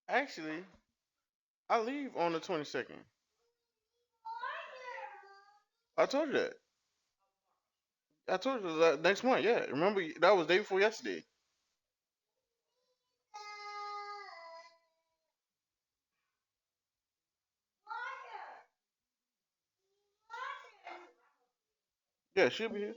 Actually, I leave on the 22nd. I told you that. I told you that next month. Yeah, remember that was day before yesterday. Yeah, she'll be here.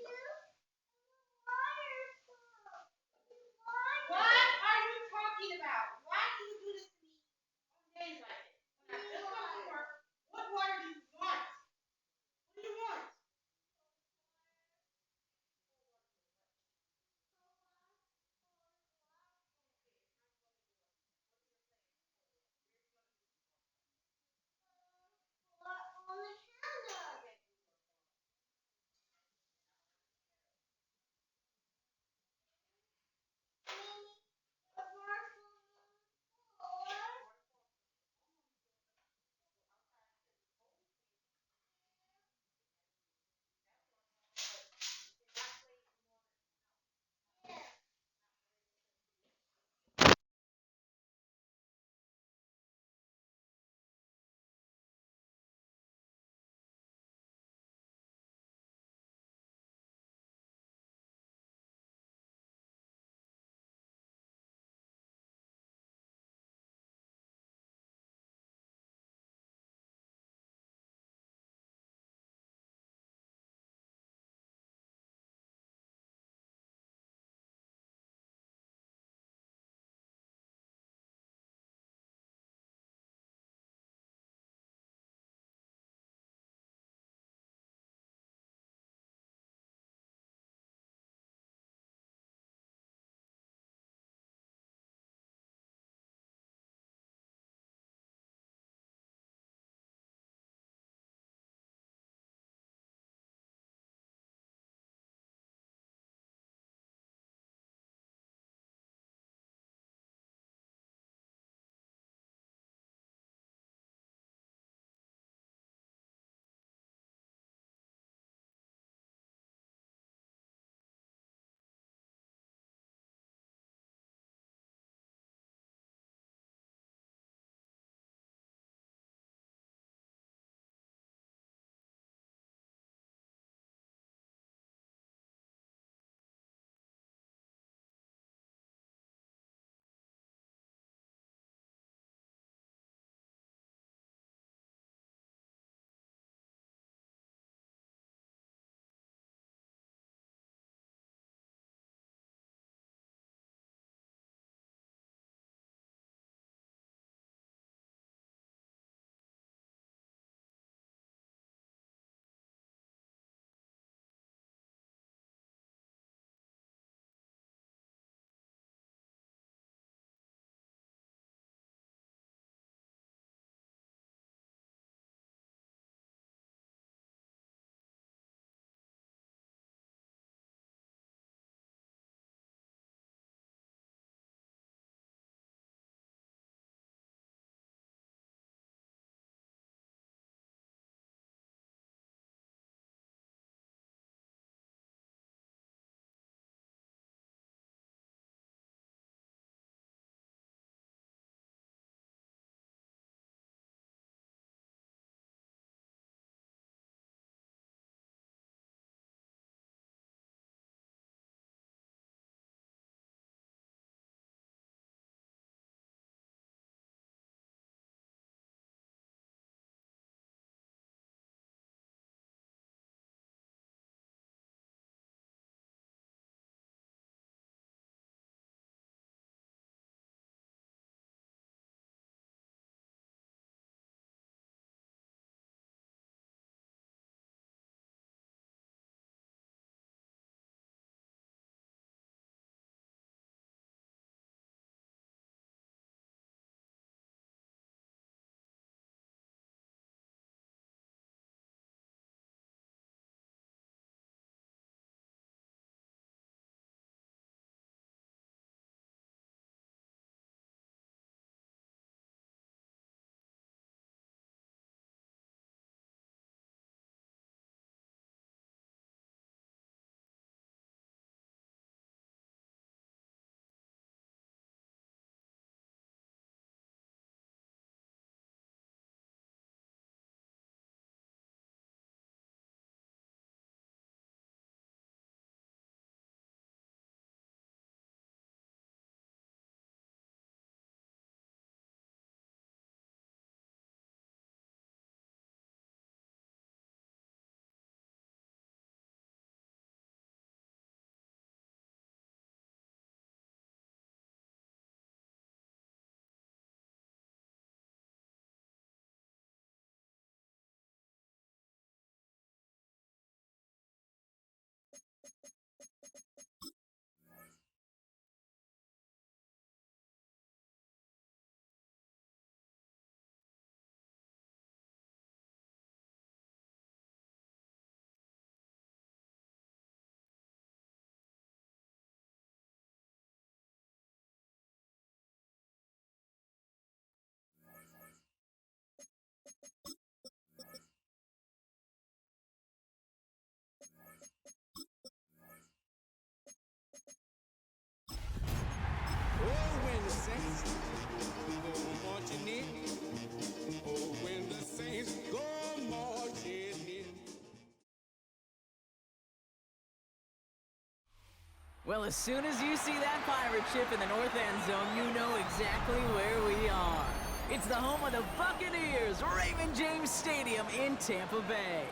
Well, as soon as you see that pirate ship in the north end zone, you know exactly where we are. It's the home of the Buccaneers, Raymond James Stadium in Tampa Bay.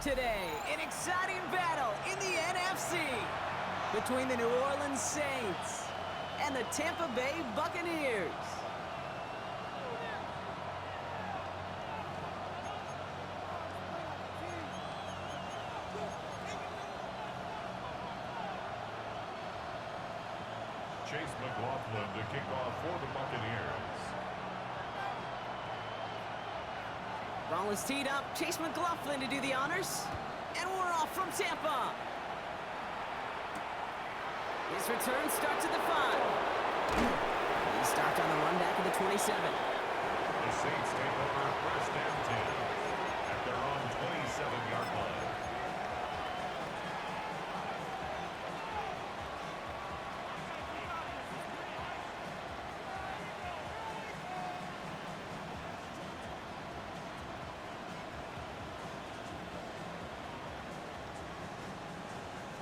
Today, an exciting battle in the NFC between the New Orleans Saints and the Tampa Bay Buccaneers. Chase McLaughlin to kick off for the Buccaneers. Ball is teed up. Chase McLaughlin to do the honors. And we're off from Tampa. His return starts at the 5. He stopped on the run back at the 27. The Saints take over first and 10 at their own 27-yard line.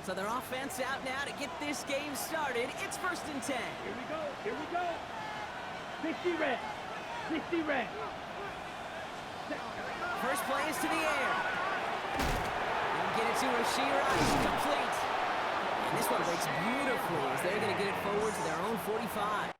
So their offense out now to get this game started. It's first and 10. Here we go. Here we go. 60 red. 60 red. First play is to the air. And get it to Rashid Rice. Complete. And this one breaks beautifully as they're going to get it forward to their own 45.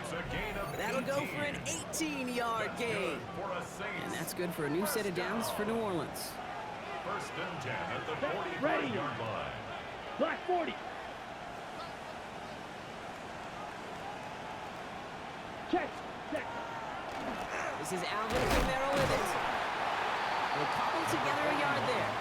It's a gain of That'll go for an 18-yard gain. And that's good for a new set of downs for New Orleans. First and 10 at the Ready. 45-yard line. Black 40. Check. Check. This is Alvin Kamara with it. They'll cobble together a yard there.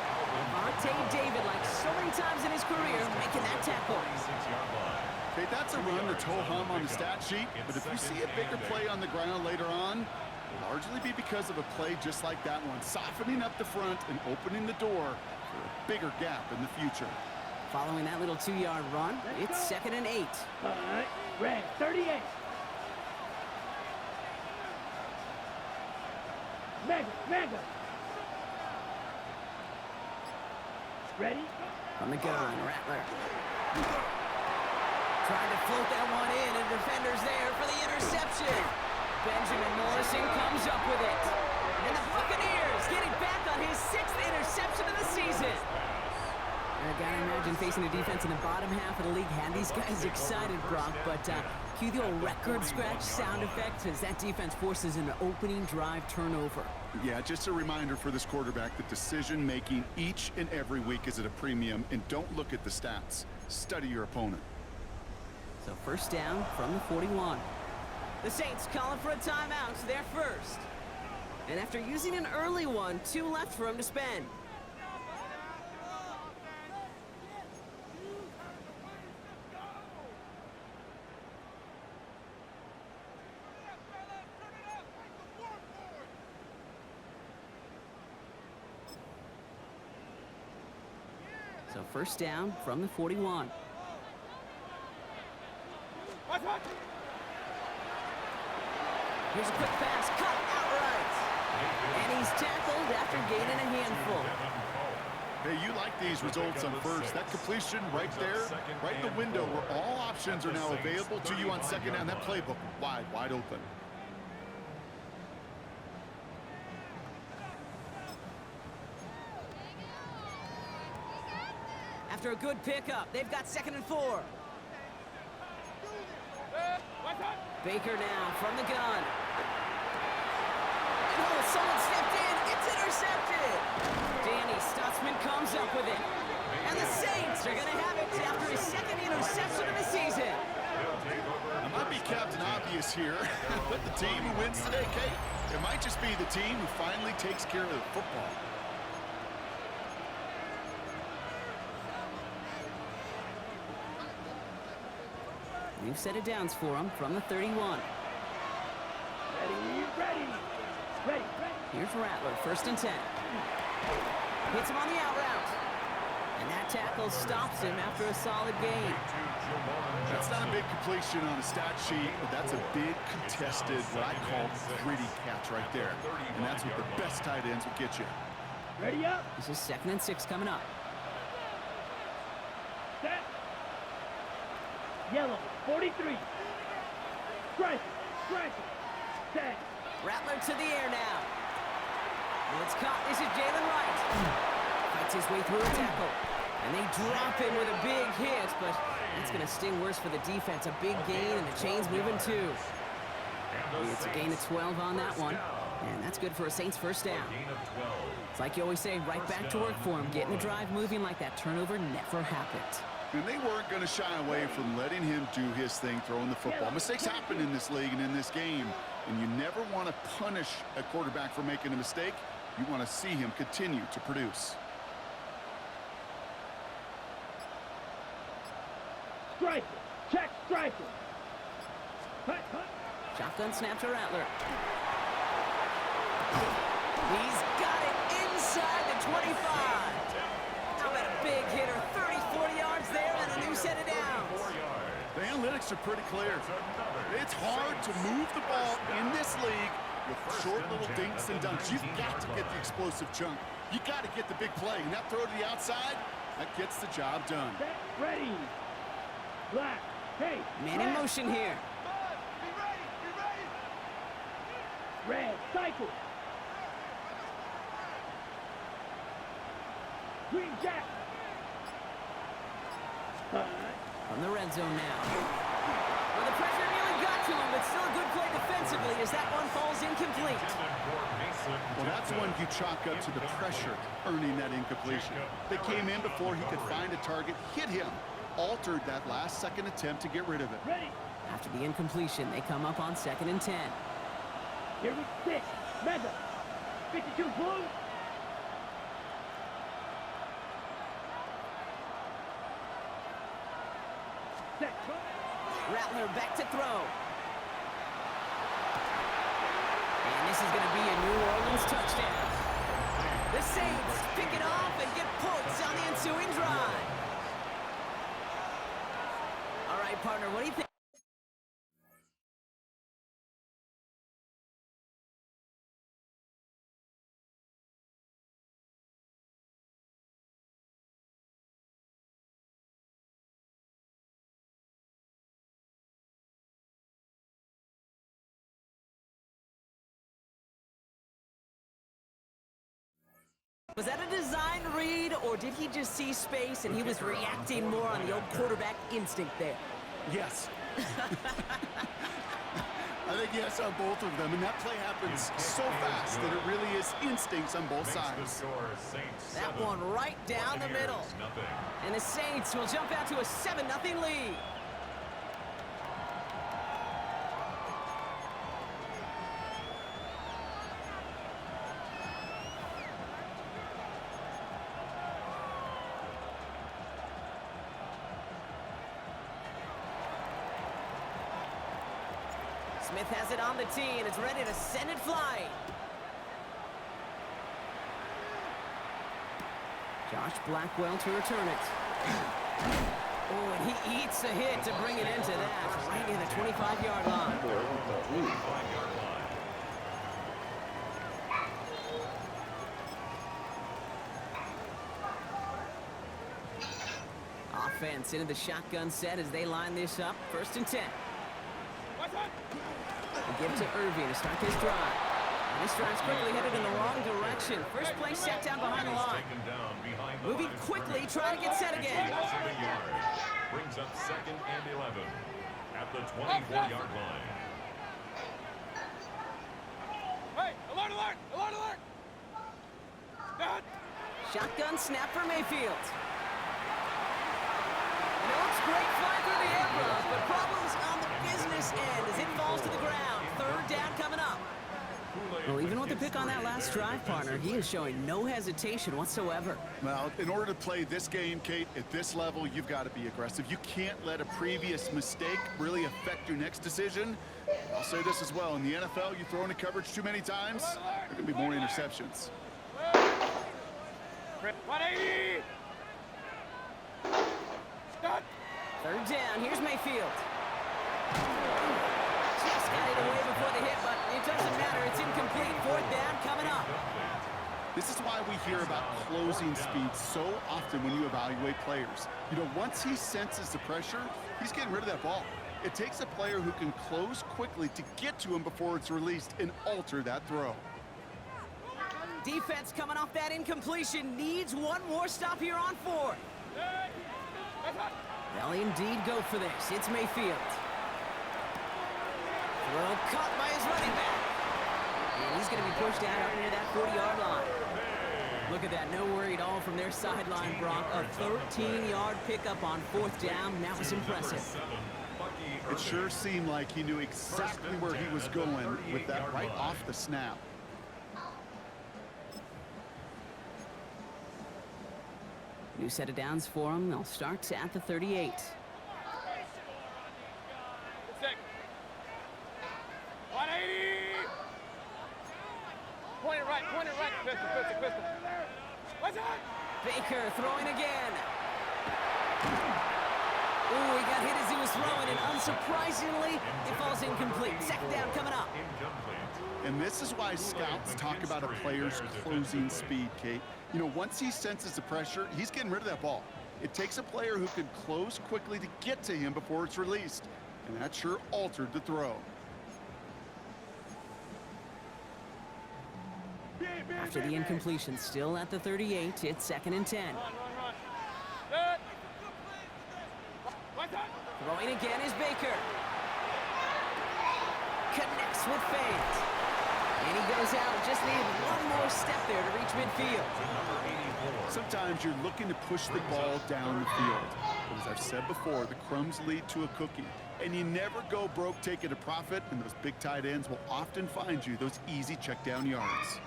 Vontae David, like so many times in his career, making that tackle. 26-yard line. Okay, that's a run that's ho-hum on the stat sheet, but if you see a bigger play on the ground later on, it'll largely be because of a play just like that one, softening up the front and opening the door for a bigger gap in the future. Following that little 2-yard run, it's second and 8. All right. Red 38. Mega. Ready? From the gun, Rattler. Trying to float that one in, and defender's there for the interception. Benjamin Morrison comes up with it. And the Buccaneers get it back on his 6th interception of the season. I gotta imagine facing a defense in the bottom half of the league had these guys excited, Brock, but cue the old record scratch sound effect as that defense forces an opening drive turnover. Yeah, just a reminder for this quarterback that decision-making each and every week is at a premium, and don't look at the stats. Study your opponent. So first down from the 41. The Saints calling for a timeout, so they're first. And after using an early one, 2 left for him to spend. So first down from the 41. Here's a quick pass, cut outright. And he's tackled after gaining a handful. Hey, you like these results on first. That completion right there, right in the window where all options are now available to you on second down. That playbook wide open. after a good pickup. They've got 2nd and 4. Baker now from the gun. Oh, someone stepped in. It's intercepted. Danny Stutzman comes up with it. And the Saints are going to have it after his 2nd interception of the season. It might be Captain Obvious here, but the team who wins today, Kate, it might just be the team who finally takes care of the football. We've set it downs for him from the 31. Ready. Here's Rattler, 1st and 10. Hits him on the out route. And that tackle stops him after a solid gain. That's not a big completion on a stat sheet, but that's a big contested, what I call gritty catch right there. And that's what the best tight ends will get you. Ready up. This is 2nd and 6 coming up. Set. Yellow, 43. Strike. Set. Rattler to the air now. And it's caught. This is Jalen Wright. Fights his way through a tackle. And they drop him with a big hit, but it's going to sting worse for the defense. A big gain, and the chain's moving too. It's a gain of 12 on that one. And that's good for a Saints 1st down. It's like you always say, right back to work for him. Getting the drive moving like that turnover never happened. And they weren't going to shy away from letting him do his thing, throwing the football. Mistakes happen in this league and in this game, and you never want to punish a quarterback for making a mistake. You want to see him continue to produce. Striker. Check striker. Cut. Shotgun snap to Rattler. He's got it inside the 25. How about a big hitter? 30, 40 yards there and a new set of downs. The analytics are pretty clear. It's hard to move the ball in this league with short little dinks and dunks. You've got to get the explosive chunk. You got to get the big play. And that throw to the outside, that gets the job done. Set. Ready. Black. Hey. Man in motion here. Red. Cycle. Green Jack. From the red zone now. Well, the pressure nearly got to him, but still a good play defensively as that one falls incomplete. Well, that's one you chalk up to the pressure earning that incompletion. They came in before he could find a target, hit him, altered that last second attempt to get rid of it. Ready. After the incompletion, they come up on 2nd and 10. Here we 6. Mega. 52 blue. Set. Rattler back to throw. And this is going to be a New Orleans touchdown. The Saints pick it off and get points on the ensuing drive. All right, partner, what do you think? Was that a design read, or did he just see space and he was reacting more on the old quarterback instinct there? Yes. I think yes on both of them, and that play happens so fast that it really is instincts on both sides. That one right down the middle. And the Saints will jump out to a 7-0 lead. Smith has it on the tee, and it's ready to send it flying. Josh Blackwell to return it. Oh, and he eats a hit to bring it into that, right near the 25-yard line. Offense into the shotgun set as they line this up. 1st and 10. They give it to Irving to start this drive. This drive's quickly headed in the wrong direction. First play set down behind the line. Moving quickly, trying to get set again. Brings up 2nd and 11 at the 24-yard line. Hey, alert, alert, alert, alert! Shotgun snap for Mayfield. And it looks great flying through the air, but problems on the business end as it falls to the ground. 3rd down coming up. Well, even with the pick on that last drive, partner, he is showing no hesitation whatsoever. Well, in order to play this game, Kate, at this level, you've got to be aggressive. You can't let a previous mistake really affect your next decision. I'll say this as well. In the NFL, you throw into coverage too many times, there can be more interceptions. 180! Stop! 3rd down, here's Mayfield. Just got it away before the hit, but it doesn't matter. It's incomplete. 4th down coming up. This is why we hear about closing speed so often when you evaluate players. You know, once he senses the pressure, he's getting rid of that ball. It takes a player who can close quickly to get to him before it's released and alter that throw. Defense coming off that incompletion needs one more stop here on 4th. They'll indeed go for this. It's Mayfield. Throw caught by his running back. And he's going to be pushed out up near that 40-yard line. Look at that. No worry at all from their sideline, Brock. A 13-yard pickup on 4th down. That was impressive. It sure seemed like he knew exactly where he was going with that right off the snap. New set of downs for him. They'll start at the 38. Second. 180! Point it right, pistol. What's that? Baker throwing again. Ooh, he got hit as he was throwing, and unsurprisingly, it falls incomplete. 2nd down coming up. And this is why scouts talk about a player's closing speed, Kate. You know, once he senses the pressure, he's getting rid of that ball. It takes a player who can close quickly to get to him before it's released. And that sure altered the throw. After the incompletion, still at the 38, it's 2nd and 10. Run. Good. What's that? Throwing again is Baker. Connects with Fant. And he goes out. Just needed one more step there to reach midfield. Sometimes you're looking to push the ball down the field. But as I've said before, the crumbs lead to a cookie. And you never go broke taking a profit, and those big tight ends will often find you those easy check down yards.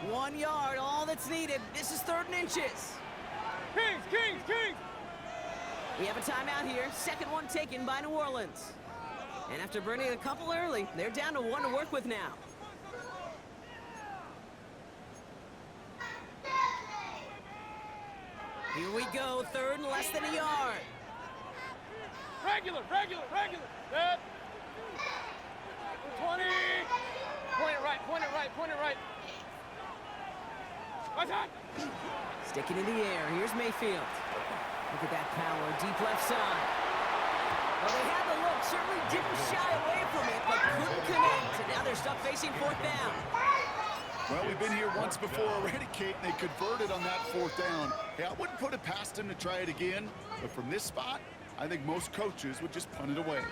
1 yard, all that's needed. This is 3rd and inches. Kings! We have a timeout here. 2nd one taken by New Orleans. And after burning a couple early, they're down to 1 to work with now. Here we go, 3rd and less than a yard. Regular. Good. 20! Point it right. What's that? Sticking in the air, here's Mayfield. Look at that power, deep left side. Well, they had the look, certainly didn't shy away from it, but couldn't connect. And now they're stuck facing 4th down. Well, we've been here once before already, Kate, and they converted on that 4th down. Hey, I wouldn't put it past them to try it again, but from this spot, I think most coaches would just punt it away.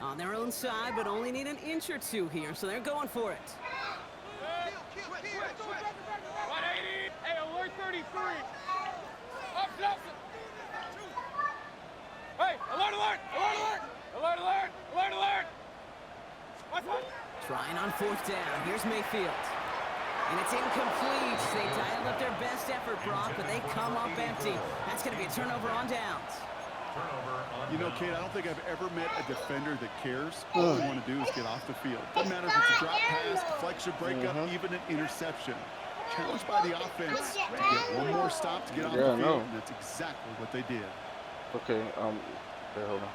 On their own side, but only need an inch or two here, so they're going for it. 180! Hey, alert 33! Up! Hey, alert! What's that? Trying on 4th down, here's Mayfield. And it's incomplete. They dialed up their best effort, Brock, but they come up empty. That's going to be a turnover on downs. You know, Kate, I don't think I've ever met a defender that cares. All they want to do is get off the field. Doesn't matter if it's a drop pass, deflection, breakup, even an interception. Challenged by the offense to get one more stop to get off the field, and that's exactly what they did. Okay, okay, hold on.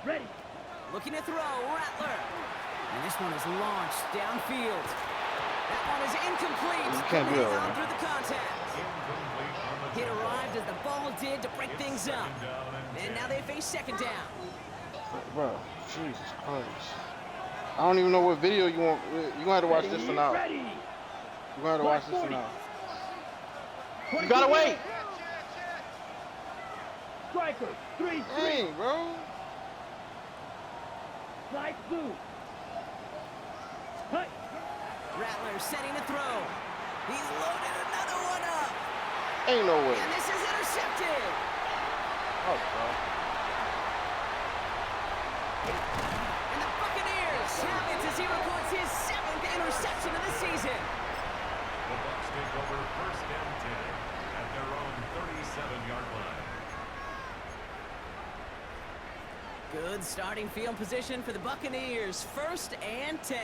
Ready. Looking to throw, Rattler. And this one is launched downfield. That one is incomplete. You can't do that, Hangs on man. through the contact. It arrived as the ball did to break things up. And now they face second down. Bro, Jesus Christ. I don't even know what video you want. You're gonna have to watch this one out. Ready. You're gonna have to watch this one out. You 20 gotta wait. Striker, 3-3. Dang, bro. Slide blue. Cut. Rattler setting to throw. He's loaded another one up. Ain't no way. And this is intercepted. Oh, bro. And the Buccaneers have it as he records his 7th interception of the season. The Bucs take over first and 10 at their own 37-yard line. Good starting field position for the Buccaneers. 1st and 10.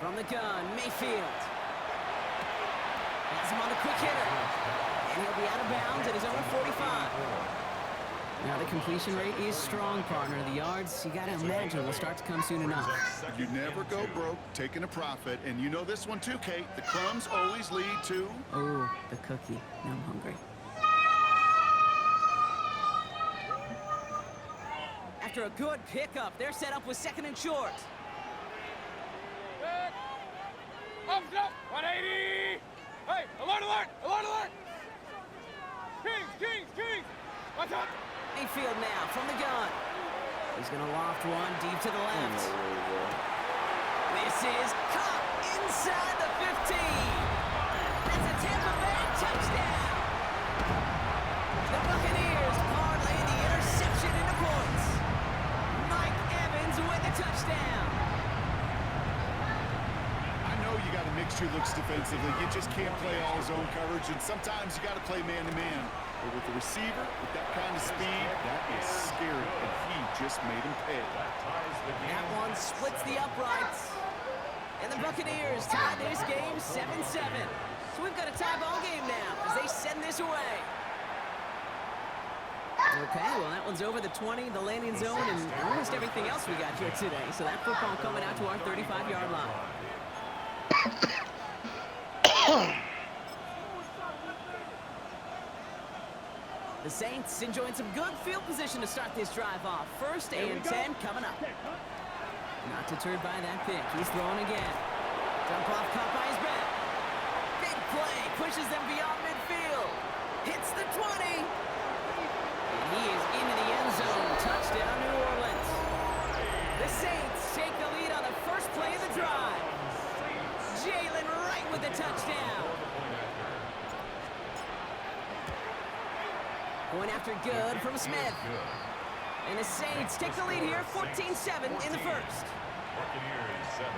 From the gun, Mayfield. Has him on the quick hitter. And he'll be out of bounds at his own 45. Now the completion rate is strong, partner. The yards, you gotta imagine, will start to come soon enough. You never go broke taking a profit, and you know this one too, Kate. The crumbs always lead to... Oh, the cookie. Now I'm hungry. After a good pickup, they're set up with 2nd and short. Up, 180! Hey, alert, alert, alert, alert! Kings! Watch out! Mayfield now from the gun. He's gonna loft one deep to the Ain't left. no way, bro. This is caught inside the 15. That's a Tampa Bay touchdown. The Buccaneers parlay the interception into points. Mike Evans with the touchdown. I know you got to mix your looks defensively. You just can't play all zone coverage, and sometimes you got to play man-to-man. But with the receiver, with that kind of speed, that is scary, and he just made him pay. That one splits the uprights. And the Buccaneers tie this game 7-7. So we've got a tie ball game now as they send this away. Okay, well, that one's over the 20, the landing zone, and almost everything else we got here today. So that football coming out to our 35-yard line. The Saints enjoying some good field position to start this drive off. 1st and 10 coming up. Not deterred by that pick. He's throwing again. Dump off caught by his back. Big play. Pushes them beyond midfield. Hits the 20. And he is into the end zone. Touchdown, New Orleans. The Saints take the lead on the first play of the drive. Jalen Wright with the touchdown. Going after good from Smith. And the Saints take the lead here, 14-7 in the first. Buccaneers 7.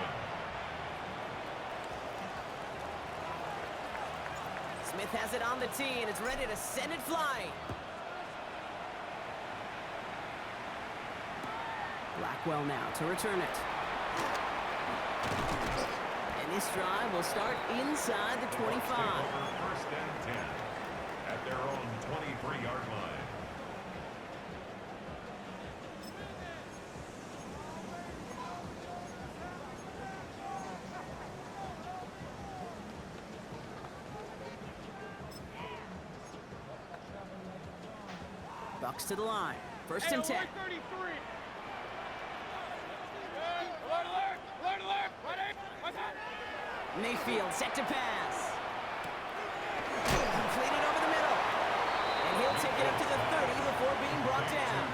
Smith has it on the tee, and it's ready to send it flying. Blackwell now to return it. And this drive will start inside the 25. First and 10 at their own 23-yard line. Bucks to the line. 1st and 10. 33. Alert, alert, alert, alert! What's that? Mayfield set to pass. Completed over the middle. And he'll take it up to the 30 before being brought down.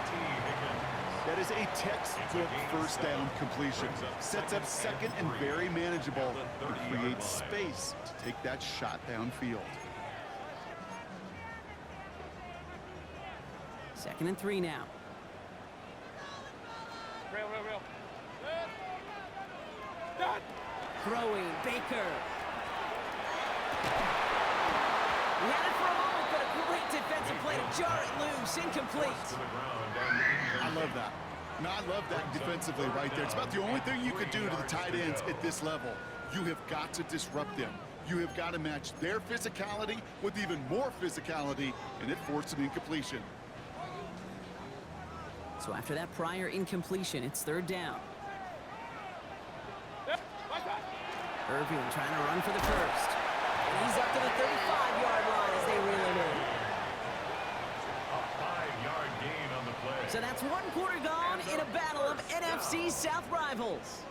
That is a textbook first down completion. Sets up 2nd and very manageable, and creates space to take that shot downfield. 2nd and 3 now. Real. Done! Throwing, Baker. He had it for a moment, but a great defensive play to jar it loose. Incomplete. I love that. No, I love that defensively right there. It's about the only thing you could do to the tight ends at this level. You have got to disrupt them. You have got to match their physicality with even more physicality, and it forced an incompletion. So after that prior incompletion, it's 3rd down. Irving trying to run for the first. And he's up to the 35-yard line as they reel him in. A 5-yard gain on the play. So that's one quarter gone in a battle of NFC South rivals.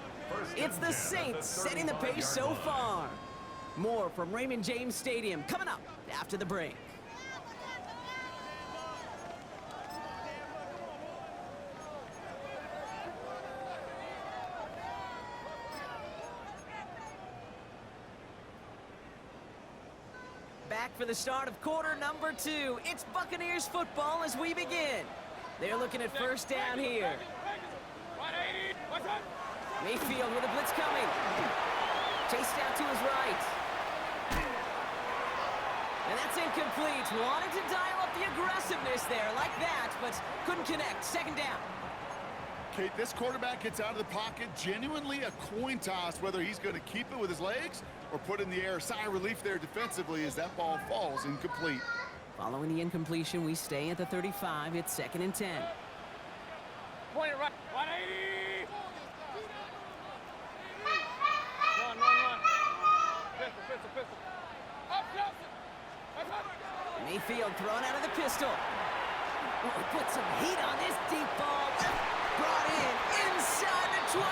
It's the Saints setting the pace so far. More from Raymond James Stadium coming up after the break. Back for the start of quarter number 2. It's Buccaneers football as we begin. They're looking at first down here. Mayfield with a blitz coming. Chased out to his right. And that's incomplete. Wanted to dial up the aggressiveness there like that, but couldn't connect. Second down. Kate, this quarterback gets out of the pocket, genuinely a coin toss whether he's going to keep it with his legs or put in the air. Sigh of relief there defensively as that ball falls incomplete. Following the incompletion, we stay at the 35. It's 2nd and 10. Point it right. 180. Run. Pistol. Up, Nelson. That's up. Mayfield thrown out of the pistol. Oh, put some heat on this deep ball. Brought in inside the 20.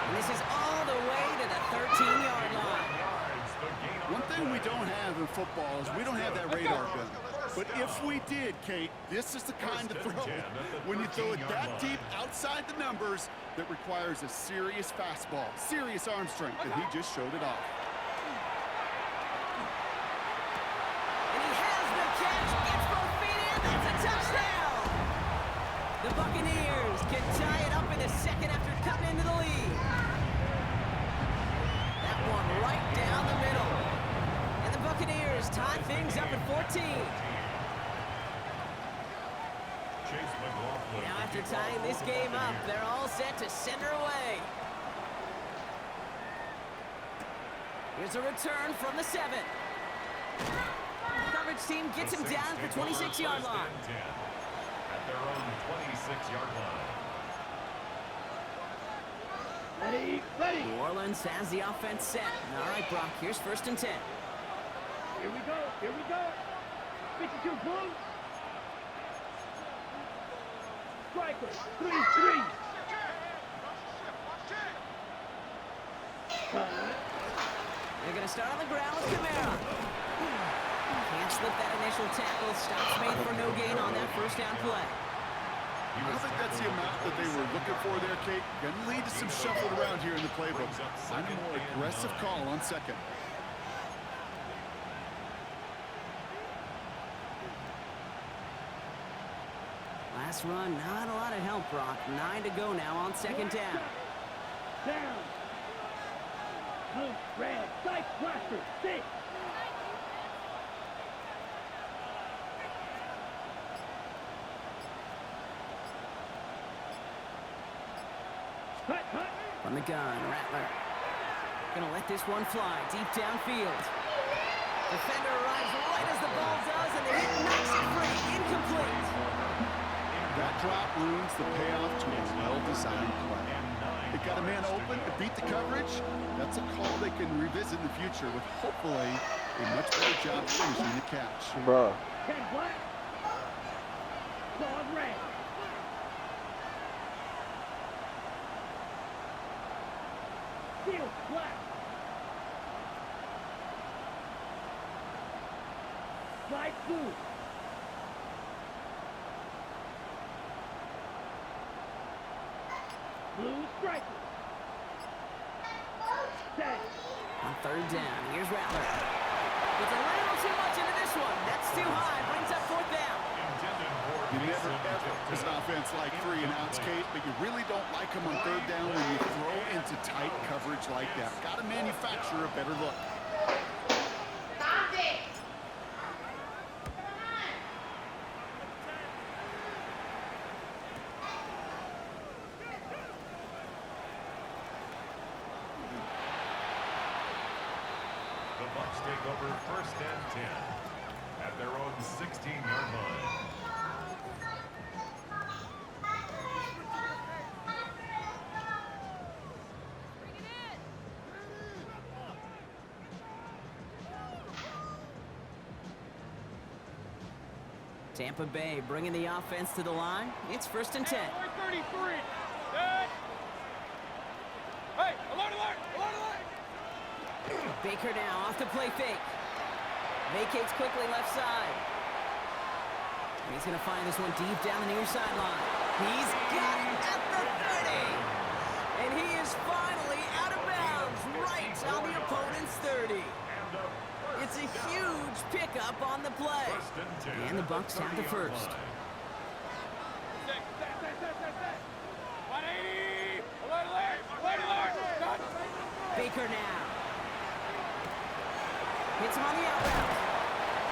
And this is all the way to the 13-yard line. One thing we don't have in football is we don't have that radar gun. But if we did, Kate, this is the kind of throw when you throw it that deep outside the numbers that requires a serious fastball, serious arm strength, and he just showed it off. And he has the catch, gets both feet in, that's a touchdown! The Buccaneers can tie it up in the second after cutting into the lead. That one right down the middle. And the Buccaneers tie things up at 14. Now after tying this game up, they're all set to send her away. Here's a return from the 7. Coverage team gets him down at the 26-yard line. At their own 26-yard line. Ready. New Orleans has the offense set. All right, Brock, here's 1st and 10. Here we go. 52 blue. Striker. 3-3. They're going to start on the ground with Kamara. Can't slip that initial tackle. Stops made for no gain on that first down play. I don't think that's the amount that they were looking for there, Kate. Going to lead to some shuffled around here in the playbook. Find a more aggressive call on 2nd. Last run, not a lot of help, Brock. 9 to go now on 2nd down. Down. Blue, red, sight blaster, 6. Hut. From the gun, Rattler. Gonna let this one fly deep downfield. Defender arrives right as the ball does, and the hit knocks it free. Incomplete. That drop ruins the payoff to a well-designed play. It got a man open to beat the coverage. That's a call they can revisit in the future with hopefully a much better job finishing the catch. Bruh. 10 black. Dog red. Steel black. Light blue. Blue striker. 10. On 3rd down, here's Rattler. It's a little too much into this one. That's too high. Brings up 4th down. You never ever, as an offense, like 3 and outs, Kate, but you really don't like them on 3rd down when you throw into tight coverage like that. Got to manufacture a better look. Stop it! The Bucs take over 1st and 10 at their own 16-yard line. Tampa Bay bringing the offense to the line. It's 1st and 10. 33. Good. Hey, alert, alert, alert, alert. Baker now off the play fake. Vacates quickly left side. He's going to find this one deep down the near sideline. He's got it at the 30. And he is finally out of bounds right on the opponent's 30. It's a huge pickup on the play. And the Bucs have the first. 180. Alert, alert, alert, alert. Done. Baker now. Hits him on the outbound.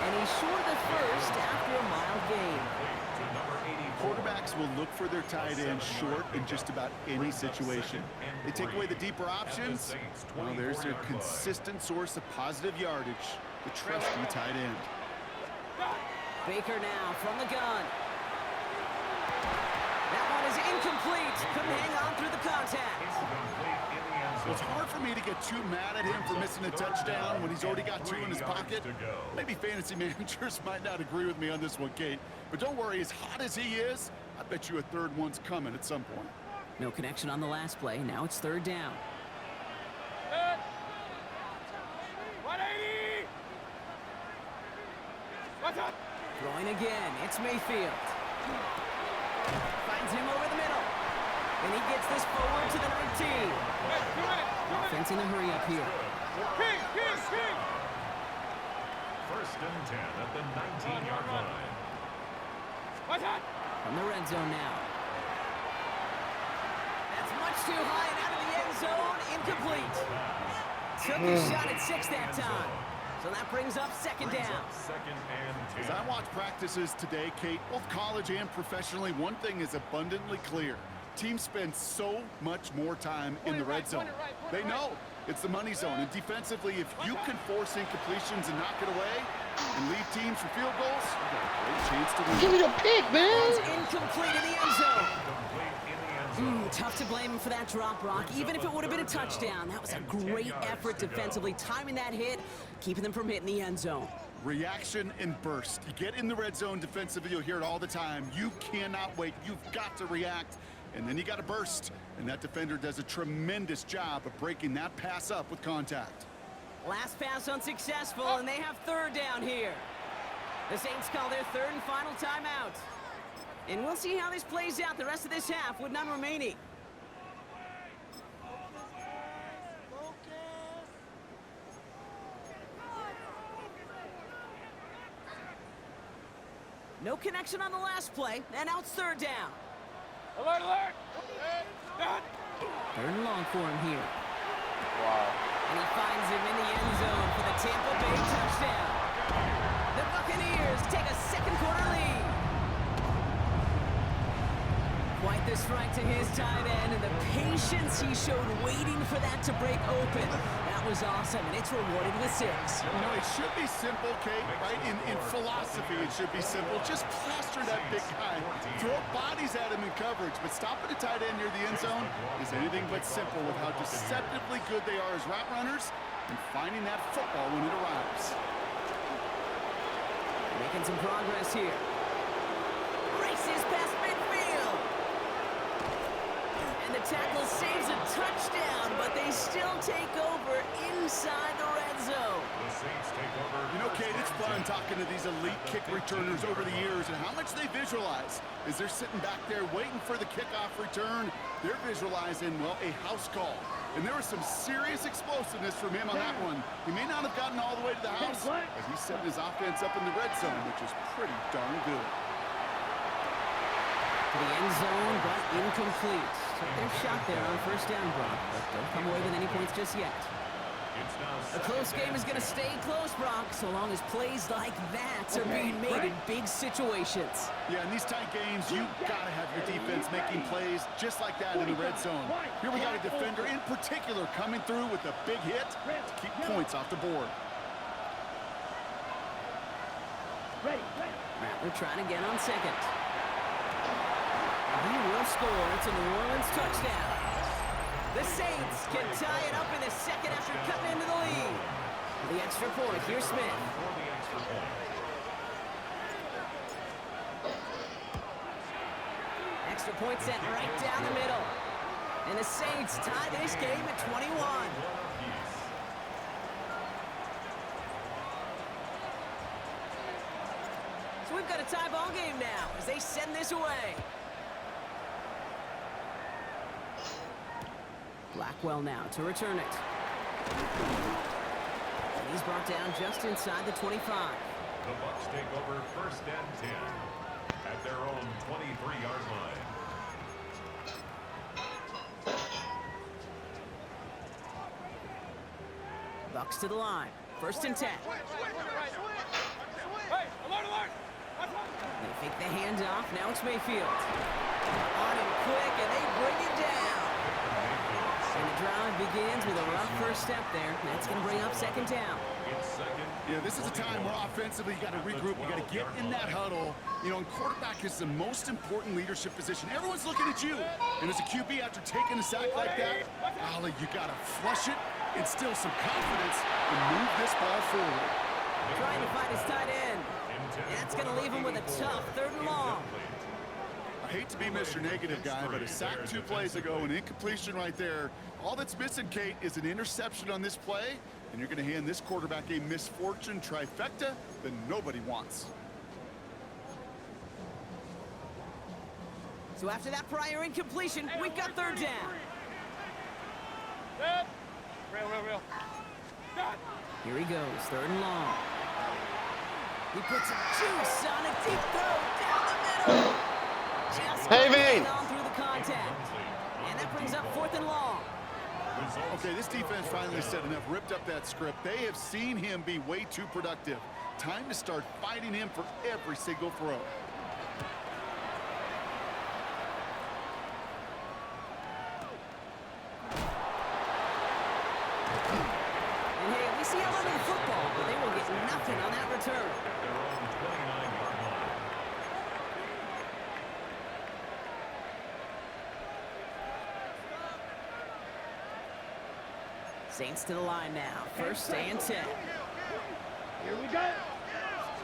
And he's short of the first after a mild gain. Quarterbacks will look for their tight end short in just about any situation. They take away the deeper options. Well, there's their consistent source of positive yardage, the trusty tight end. Baker now from the gun. That one is incomplete. Couldn't hang on through the contact. Well, it's hard for me to get too mad at him for missing a touchdown when he's already got 2 in his pocket. Maybe fantasy managers might not agree with me on this one, Kate. But don't worry, as hot as he is, I bet you a third one's coming at some point. No connection on the last play. Now it's 3rd down. Good. 180. What's up? Throwing again. It's Mayfield. Finds him over the middle. And he gets this forward to the 19. Hey, 2 minutes. 2 minutes. Offense in a hurry up here. King, king, king. 1st and 10 at the 19-yard line. What's up? From the red zone now. That's much too high and out of the end zone. Incomplete. Took a shot at 6 that time. So that brings up 2nd down. 2nd and 10. As I watch practices today, Kate, both college and professionally, one thing is abundantly clear. Teams spend so much more time in the red zone. They know it's the money zone. And defensively, if you can force incompletions and knock it away and leave teams for field goals, you got a great chance to win. Give me the pick, man. It's incomplete in the end zone. Tough to blame him for that drop, Brock. Even if it would have been a touchdown, that was a great effort defensively, timing that hit, keeping them from hitting the end zone. Reaction and burst. You get in the red zone defensively, you'll hear it all the time. You cannot wait. You've got to react. And then you got to burst. And that defender does a tremendous job of breaking that pass up with contact. Last pass unsuccessful, and they have 3rd down here. The Saints call their 3rd and final timeout. And we'll see how this plays out the rest of this half with none remaining. No connection on the last play, and now it's 3rd down. Alert, alert. Done. 3rd and long for him here. Wow. And he finds him in the end zone for the Tampa Bay touchdown. The Buccaneers take a 2nd quarter lead. Quite the strike to his tight end, and the patience he showed waiting for that to break open. That was awesome, and it's rewarded with 6. You know, it should be simple, Kate, right? In philosophy, it should be simple. Just plaster that big guy. Throw bodies at him in coverage, but stopping a tight end near the end zone is anything but simple with how deceptively good they are as route runners and finding that football when it arrives. Making some progress here. Races past midfield. And the tackle saves a touchdown, but they still take over inside the red zone. The Saints take over. You know, Kate, it's fun talking to these elite kick returners over the years and how much they visualize. As they're sitting back there waiting for the kickoff return, they're visualizing, well, a house call. And there was some serious explosiveness from him on that one. He may not have gotten all the way to the house, as he's setting his offense up in the red zone, which is pretty darn good. To the end zone, but incomplete. Took their shot there on 1st down, Brock, but don't come away with any points just yet. It's now A close game is going to stay close, Brock, so long as plays like that are being made in big situations. Yeah, in these tight games, you got to have your defense making plays just like that in the red zone. Here we got a defender in particular coming through with a big hit to keep points off the board. Rattler trying again on 2nd. He will score. It's a New Orleans touchdown. The Saints can tie it up in the 2nd after cutting into the lead. The extra point, here's Smith. Extra point sent right down the middle. And the Saints tie this game at 21. So we've got a tie ball game now as they send this away. Blackwell now to return it. And he's brought down just inside the 25. The Bucs take over 1st and 10 at their own 23-yard line. Bucs to the line. 1st and 10. Hey, alert, alert! They fake the handoff. Now it's Mayfield. On him quick, and they bring it down. And the drive begins with a rough first step there. That's going to bring up 2nd down. Yeah, this is a time where offensively you got to regroup. You got to get in that huddle. You know, and quarterback is the most important leadership position. Everyone's looking at you. And as a QB, after taking a sack like that, Ollie, you got to flush it, instill some confidence, and move this ball forward. Trying to find his tight end. That's going to leave him with a tough 3rd and long. I hate to be Mr. Negative guy, but a sack 2 plays ago, an incompletion right there. All that's missing, Kate, is an interception on this play, and you're going to hand this quarterback a misfortune trifecta that nobody wants. So after that prior incompletion, we've got 3rd down. Dead. Real. Done. Here he goes, 3rd and long. He puts some juice on a deep throw down the middle. Just Vane. on through the contact. And that brings up 4th and long. Okay, this defense finally said enough, ripped up that script. They have seen him be way too productive. Time to start fighting him for every single throw. And hey, we see how they football, but they will get nothing on that return. Their own 29-yard line. Saints to the line now. 1st and 10. Here we go.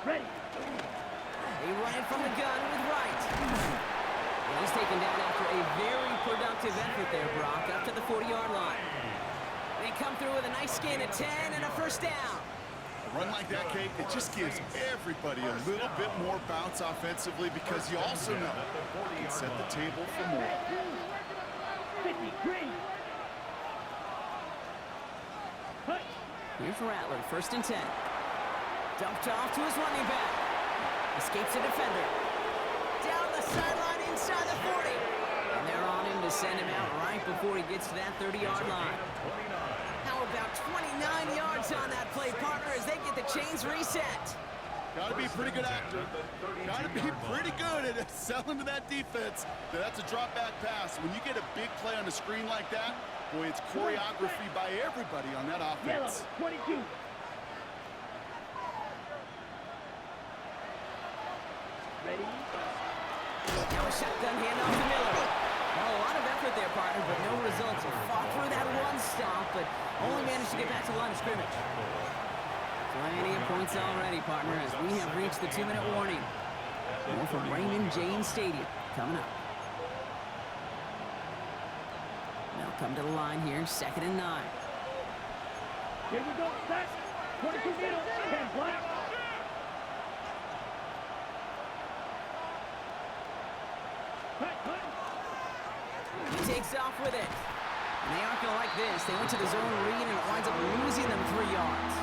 Ready. They run it from the gun with Wright. And he's taken down after a very productive effort there, Brock, up to the 40-yard line. They come through with a nice gain of 10 and a 1st down. A run like that, Kate, it just gives everybody a little bit more bounce offensively because you also know it can set the table for more. 50, green. Cut. Here's Rattler, 1st and 10. Dumped off to his running back. Escapes a defender. Down the sideline inside the 40. And they're on him to send him out right before he gets to that 30-yard line. How about 29 yards on that play, partner, as they get the chains reset? Got to be a pretty good actor. Got to be pretty good at selling to that defense. That's a drop back pass. When you get a big play on the screen like that, boy, it's choreography by everybody on that Yellow, offense. 22. Ready. Now a shotgun handoff to Miller. Well, a lot of effort there, partner, but no results. He fought through that one stop, but only managed to get back to the line of scrimmage. Plenty of points already, partner, as we have reached the 2-minute warning. More from Raymond James Stadium coming up. Now come to the line here, 2nd and 9. Here we go. Set. 22 middle. 10 black. Cut. He takes off with it. And they aren't going to like this. They went to the zone read, and it winds up losing them 3 yards.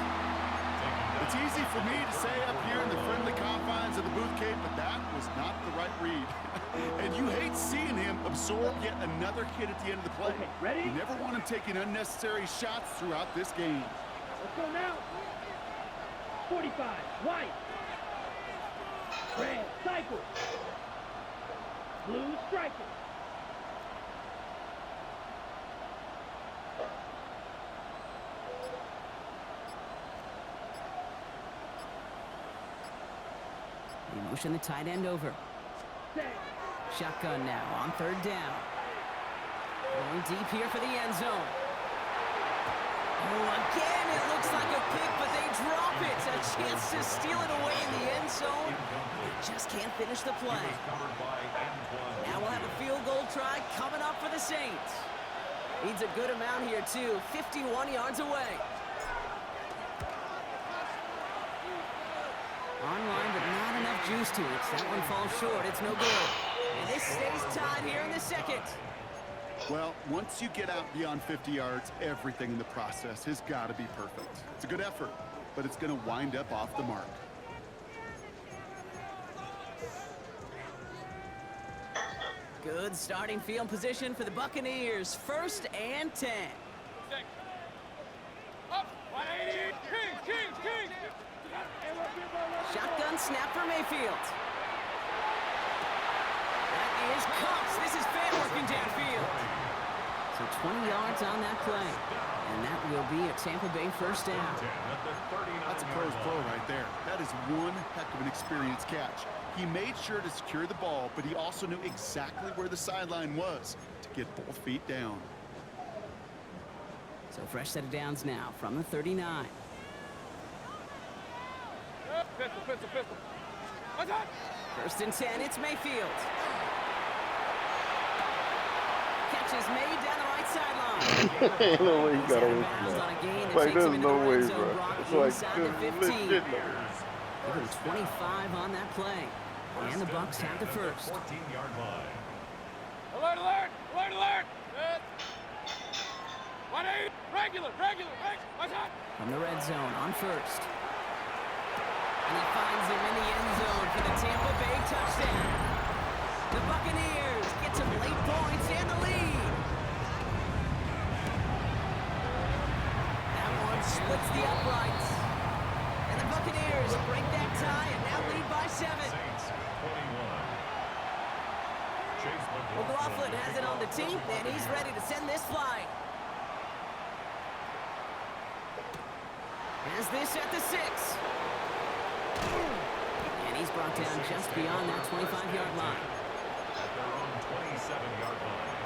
It's easy for me to say up here in the friendly confines of the booth, Kate, but that was not the right read. And you hate seeing him absorb yet another hit at the end of the play. Okay, ready? You never want him taking unnecessary shots throughout this game. Let's go now. 45. White. Red. Cycle. Blue striker. They motion the tight end over. Set. Shotgun now on 3rd down. Going deep here for the end zone. Oh, again, it looks like a pick, but they drop it. A chance to steal it away in the end zone. They just can't finish the play. Now we'll have a field goal try coming up for the Saints. Needs a good amount here, too. 51 yards away. Online, but not enough juice to it. That one falls short. It's no good. And this stays tied here in the second. Well, once you get out beyond 50 yards, everything in the process has got to be perfect. It's a good effort, but it's going to wind up off the mark. Good starting field position for the Buccaneers. 1st and 10. Up. 180. King. Shotgun snap for Mayfield. That is Cox. This is Fan working downfield. So 20 yards on that play. And that will be a Tampa Bay 1st down. That's a pro's pro right there. That is one heck of an experienced catch. He made sure to secure the ball, but he also knew exactly where the sideline was to get both feet down. So fresh set of downs now from the 39. Pistol. What's that? 1st and 10, it's Mayfield. Catch is made down the right sideline. Ain't no way you got away from Bounds on that. a gain that Like, takes there's him into no the red way, zone, bro. Brock, It's like, inside the there's 15. legit no way. Give him 25 on that play. And the Bucs have the first. 14-yard line. Alert. 180. Regular. What's that? From the red zone on 1st. And he finds him in the end zone for the Tampa Bay touchdown. The Buccaneers get some late points and the lead. That one splits the uprights. And the Buccaneers break that tie and now lead by 7. Saints 21. Chase McLaughlin has it on the team, and he's ready to send this flight. Has this at the 6. And he's brought down just beyond that 25-yard line. At their own 27-yard line.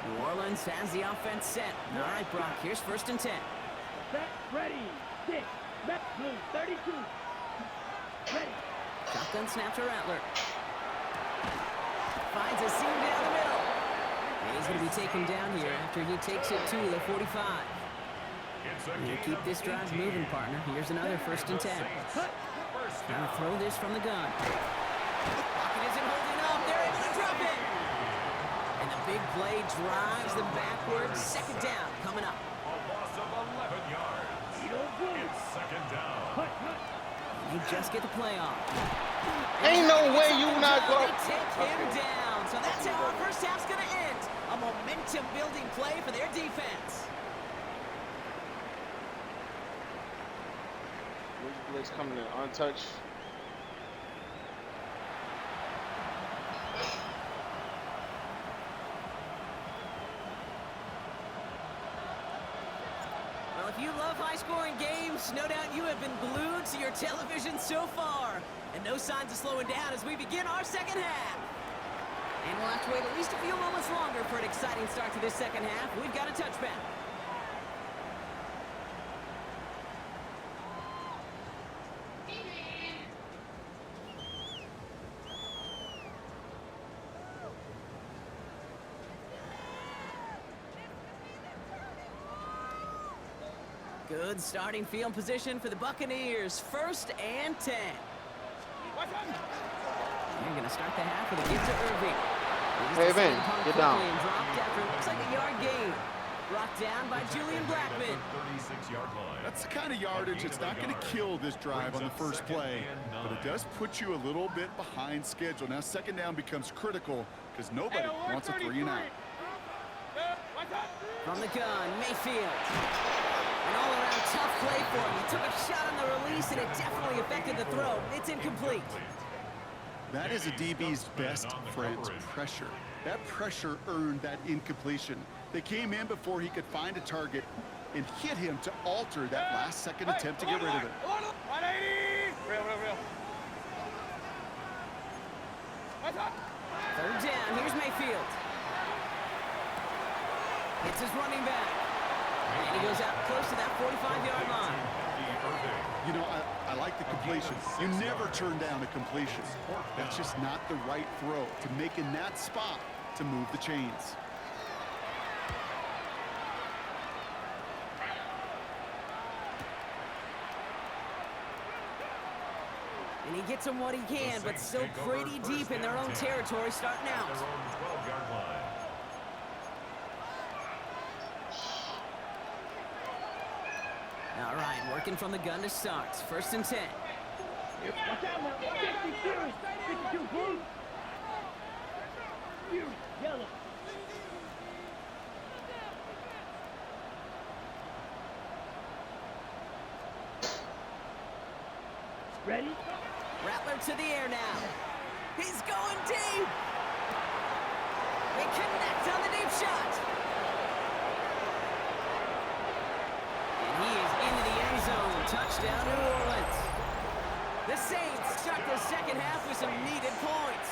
New Orleans has the offense set. All right, Brock, here's 1st and 10. Set, ready, 6. Met blue, 32. Ready. Shotgun snap to Rattler. Finds a seam down the middle. And he's going to be taken down here after he takes it to the 45. You keep this drive moving, partner. Here's another 1st and 10. Trying to throw this from the gun. Pocket isn't holding up. They're able to drop it. And the big play drives them backwards. 2nd down coming up. A loss of 11 yards. It's 2nd down. They just get the play off. Ain't no way you not They going. take him down. So that's how our first half's going to end. A momentum-building play for their defense. Blitz coming in untouched. Well, if you love high-scoring games, no doubt you have been glued to your television so far. And no signs of slowing down as we begin our second half. And we'll have to wait at least a few moments longer for an exciting start to this second half. We've got a touchback. Good starting field position for the Buccaneers. 1st and 10. They're going to start the half with a give to Irving. Hey, Ben, get down. And dropped after it looks like a yard gain. Brought down by Julian Blackman. 36-yard line. That's the kind of yardage that's not going to kill this drive on the first play, but it does put you a little bit behind schedule. Now 2nd down becomes critical because nobody wants a 3 and out. From the gun, Mayfield. An all-around tough play for him. He took a shot on the release, and it definitely affected the throw. It's incomplete. That is a DB's best friend's pressure. That pressure earned that incompletion. They came in before he could find a target and hit him to alter that last-second attempt to get rid of it. 180. Real. 3rd down. Here's Mayfield. It's his running back. And he goes out close to that 45-yard line. You know, I like the completion. You never turn down a completion. That's just not the right throw to make in that spot to move the chains. And he gets him what he can, but still pretty deep in their own territory starting out. Their own 12-yard line. All right, working from the gun to start. 1st and 10. Watch out now. 52. 52 blue. You, yellow. Ready? Rattler to the air now. He's going deep. They connect on the deep shot. And he is into the end zone. Touchdown, New Orleans. The Saints start the second half with some needed points.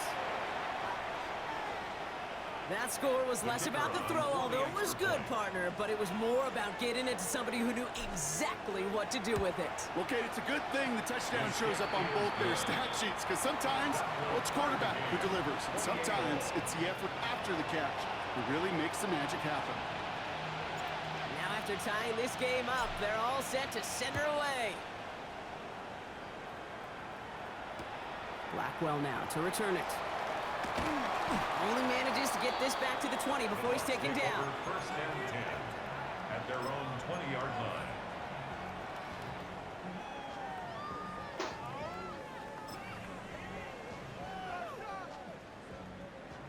That score was less about the throw, although it was good, partner, but it was more about getting it to somebody who knew exactly what to do with it. Okay, it's a good thing the touchdown shows up on both their stat sheets, because sometimes, well, it's quarterback who delivers. And sometimes it's the effort after the catch who really makes the magic happen. Now after tying this game up, they're all set to send her away. Blackwell now to return it. Only manages to get this back to the 20 before he's taken down. 1st and 10 at their own 20-yard line.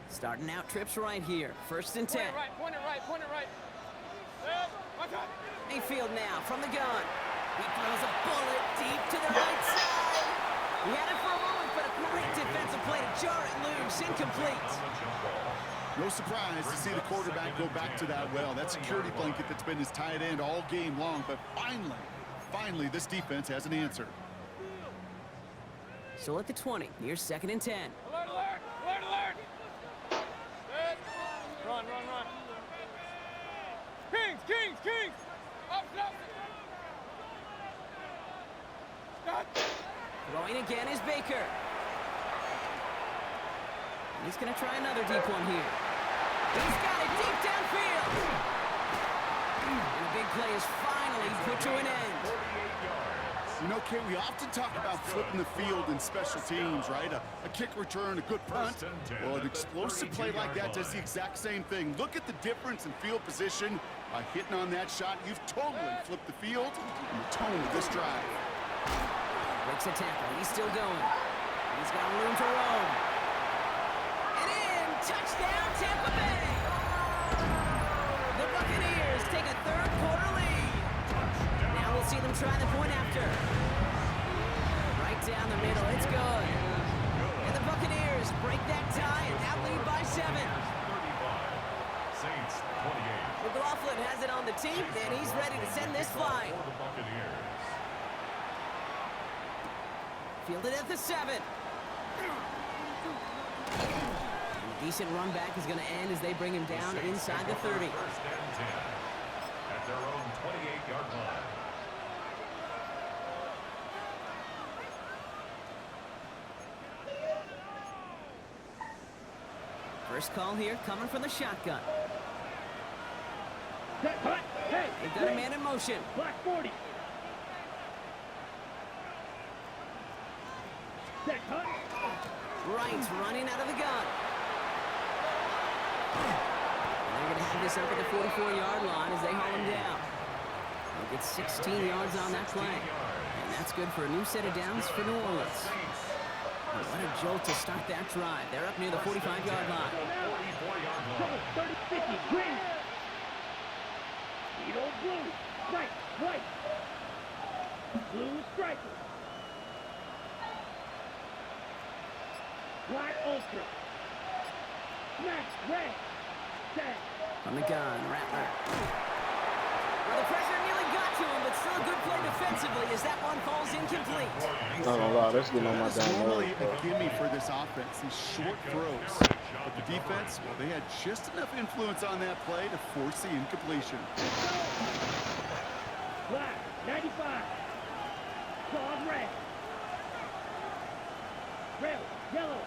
Starting out trips right here. 1st and 10. Point it right. Watch out. Mayfield now from the gun. He throws a bullet deep to the right side. He had it for a moment, but a great defensive play to jar it loose. Incomplete. No surprise to see the quarterback go back to that well. That security blanket that's been his tight end all game long, but finally, this defense has an answer. So at the 20, near 2nd and 10. Alert. Set. Run. Kings. Up. Stop. Throwing again is Baker. He's going to try another deep one here. He's got it deep downfield. And the big play is finally put to an end. You know, Kate, we often talk about flipping the field in special teams, right? A kick return, a good punt. Well, an explosive play like that does the exact same thing. Look at the difference in field position. By hitting on that shot, you've totally flipped the field and the tone of this drive. Breaks a tackle. He's still going. He's got room to roam. And in. Touchdown, Tampa Bay. The Buccaneers take a 3rd quarter lead. Now we'll see them try the point after. Right down the middle. It's good. And the Buccaneers break that tie and now lead by 7. 35. Saints 28. McLaughlin has it on the team, and he's ready to send this flying. For the Buccaneers. Fielded at the 7. A decent run back is going to end as they bring him down inside the 30. 1st and 10 at their own 28-yard line. First call here coming from the shotgun. Set, hut. Hey. They've got a man in motion. Black 40. Set, hut. Wright's running out of the gun. And they're going to have this up at the 44-yard line as they haul him down. They'll get 16 yards on that play. And that's good for a new set of downs for New Orleans. And what a jolt to start that drive. They're up near the 45-yard line. 44-yard line. 30-50. Green. Need old blue. White. Blue striker. Black ultra. Smash. Red. Set. From the gun, Rattler. Well, the pressure nearly got to him, but still a good play defensively as that one falls incomplete. Not gonna lie, that's getting on my It's damn normally nerves, a bro. gimme for this offense, these short throws. But the defense, well, they had just enough influence on that play to force the incompletion. Black. 95. Dog red. Red, yellow.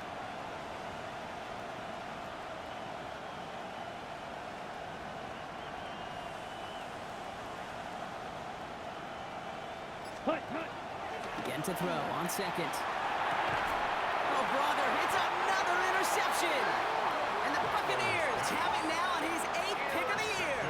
Hut, hut. Again to throw on second. Oh, brother, it's another interception. And the Buccaneers have it now on his 8th pick of the year.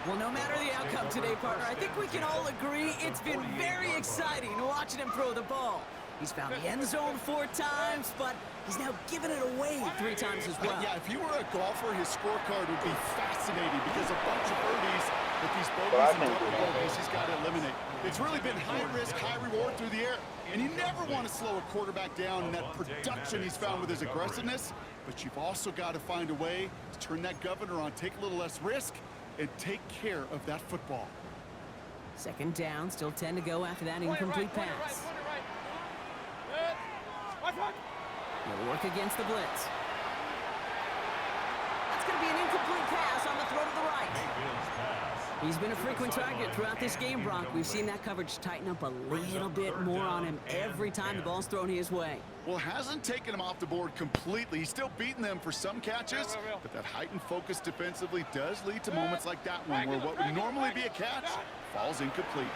Well, no matter the outcome today, partner, I think we can all agree it's been very exciting watching him throw the ball. He's found the end zone 4 times, but he's now given it away 3 times as well. Yeah, if he were a golfer, his scorecard would be fascinating because a bunch of birdies, but these bogeys and double bogeys he's got to eliminate. It's really been high risk, high reward through the air. And you never want to slow a quarterback down in that production he's found with his aggressiveness, but you've also got to find a way to turn that governor on, take a little less risk, and take care of that football. Second down, still 10 to go after that incomplete pass. He'll work against the blitz. That's going to be an incomplete pass on the throw to the right. He's been a frequent target throughout this game, Brock. We've seen that coverage tighten up a little bit more on him every time the ball's thrown his way. Well, hasn't taken him off the board completely. He's still beating them for some catches, but that heightened focus defensively does lead to moments like that one where what would normally be a catch falls incomplete.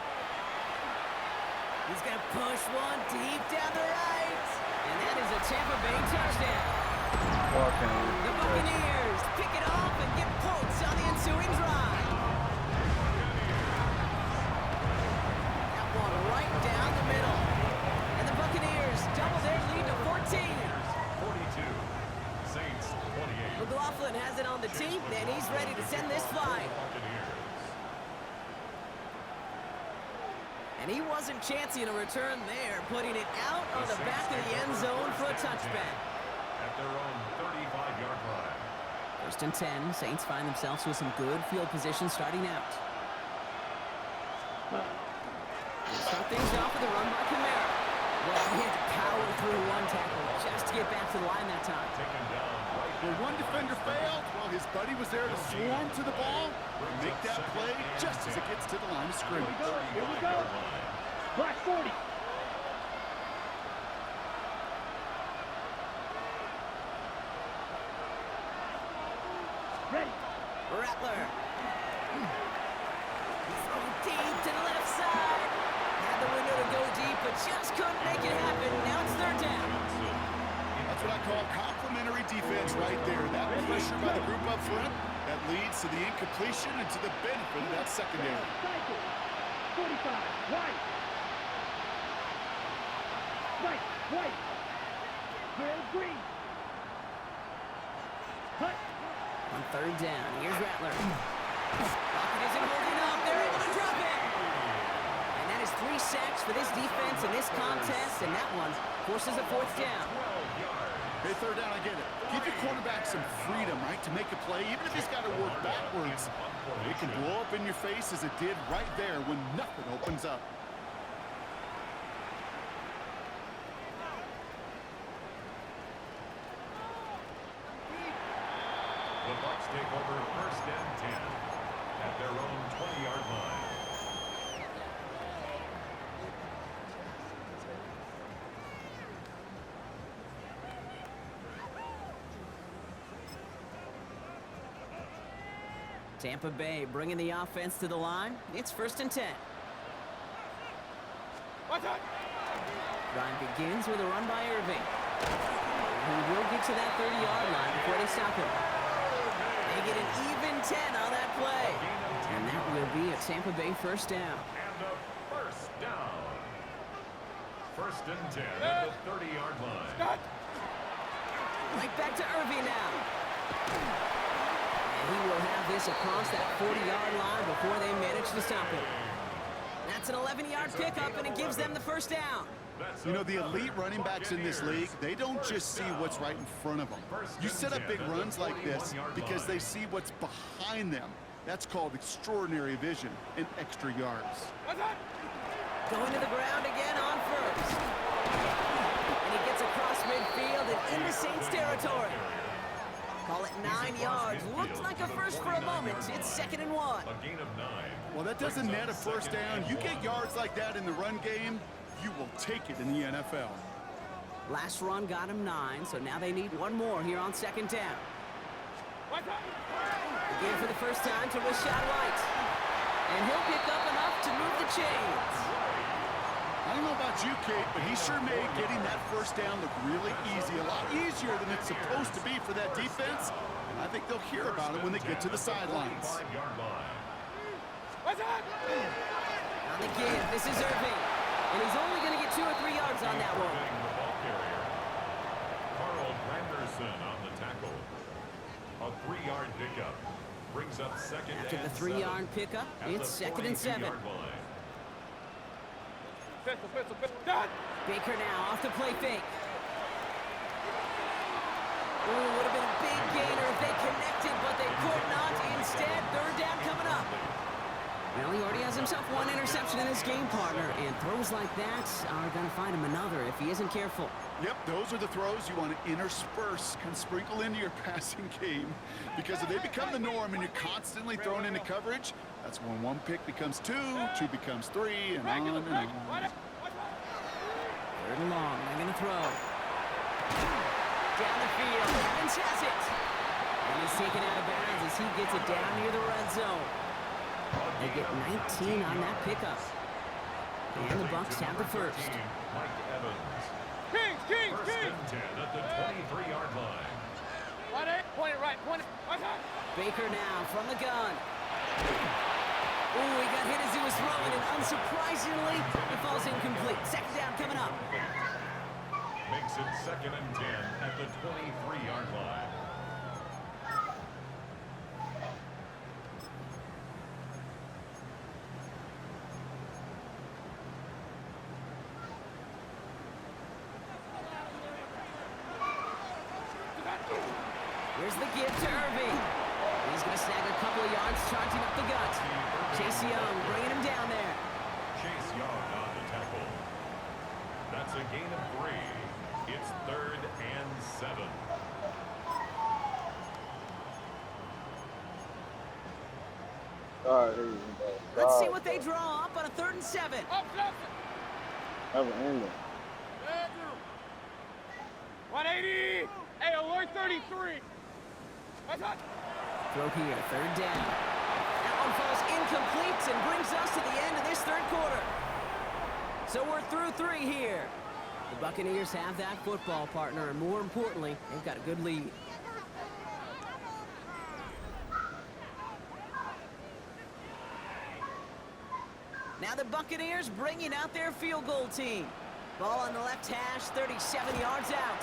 He's going to push one deep down the right. And that is a Tampa Bay touchdown. The Buccaneers pick it off and get points on the ensuing drive. That one right down the middle. And the Buccaneers double their lead to 14. 42. Saints 28. McLaughlin has it on the team, and he's ready to send this flying. And he wasn't chancing a return there, putting it out on the back of the end zone for a touchback. At their own 35-yard line. First and 10, Saints find themselves with some good field position starting out. Start things off with a run by Kamara. Well, he had to power through one tackle just to get back to the line that time. Taken down right. Where one defender failed, well, his buddy was there to swarm to the ball and make that play just as it gets to the line of scrimmage. Here we go. Black 40. Ready. Rattler. He's throwing deep to the left side. Had the window to go deep, but just couldn't make it happen. Now it's third down. That's what I call complimentary defense right there. That pressure by the group up front, that leads to the incompletion and to the benefit of that secondary. Cycle. 45. Right. Right. Right. Green. Green. Hut. On third down, here's Rattler. Pocket isn't holding up. They're able to drop it. And that is 3 sacks for this defense in this contest, and that one forces a fourth down. Hey, third down, I get it. Give your quarterback some freedom, right, to make a play, even if he's got to work backwards. It can blow up in your face as it did right there when nothing opens up. The Bucs take over first and 10 at their own 20-yard line. Tampa Bay bringing the offense to the line. It's first and 10. Drive begins with a run by Irving. He will get to that 30-yard line before they stop him. They get an even 10 on that play. And that will be a Tampa Bay first down. And a first down. First and 10 at the 30-yard line. Right back to Irving now. And he will have this across that 40-yard line before they manage to stop him. That's an 11-yard pickup, and it gives them the first down. You know, the elite running backs in this league, they don't just see what's right in front of them. You set up big runs like this because they see what's behind them. That's called extraordinary vision and extra yards. Going to the ground again on first. And he gets across midfield and into Saints territory. Call it 9 yards yards. Looked like a first for a moment. It's 2nd and 1. A gain of 9. Well, that doesn't net a first down. You get yards like that in the run game, you will take it in the NFL. Last run got him 9, so now they need one more here on 2nd down. Again for the first time to Rashad White. And he'll pick up enough to move the chains. I don't know about you, Kate, but he sure made getting that first down look really easy, a lot easier than it's supposed to be for that defense. And I think they'll hear about it when they get to the sidelines. On the give, this is Irving. And he's only going to get 2 or 3 yards on that one. Carl Granderson on the tackle. A 3-yard pickup. Brings up 2nd After and the 3-yard pickup, it's 2nd and 7. Baker now off the play fake. Ooh, would have been a big gainer if they connected, but they could not. Instead, 3rd down coming up. Well, he already has himself 1 interception in his game, partner, and throws like that are going to find him another if he isn't careful. Yep, those are the throws you want to intersperse, kind of sprinkle into your passing game. Because if they become the norm and you're constantly thrown into coverage, that's when 1 pick becomes 2, 2 becomes 3, and on and on. 3rd and long, they're going to throw. Down the field, Evans has it. And he's taken out of bounds as he gets it down near the red zone. They get 19 on that pickup. And the Bucs have the first. Mike Evans. Kings! First and 10 at the 23-yard line. Point it right. Baker now from the gun. Ooh, he got hit as he was throwing, and unsurprisingly, it falls incomplete. 2nd down coming up. Makes it 2nd and 10 at the 23-yard line. Here's the give to Irving. He's going to snag a couple of yards, charging up the gut. Chase Young bringing him down there. Chase Young on the tackle. That's a gain of 3. It's 3rd and 7. All right, here we go. Let's see what they draw up on a 3rd and 7. Have an ending. 180. Hey, alert 33. Throw here, 3rd down. That one falls incomplete and brings us to the end of this 3rd quarter. So we're through 3 here. The Buccaneers have that football, partner, and more importantly, they've got a good lead. Now the Buccaneers bringing out their field goal team. Ball on the left hash, 37 yards out.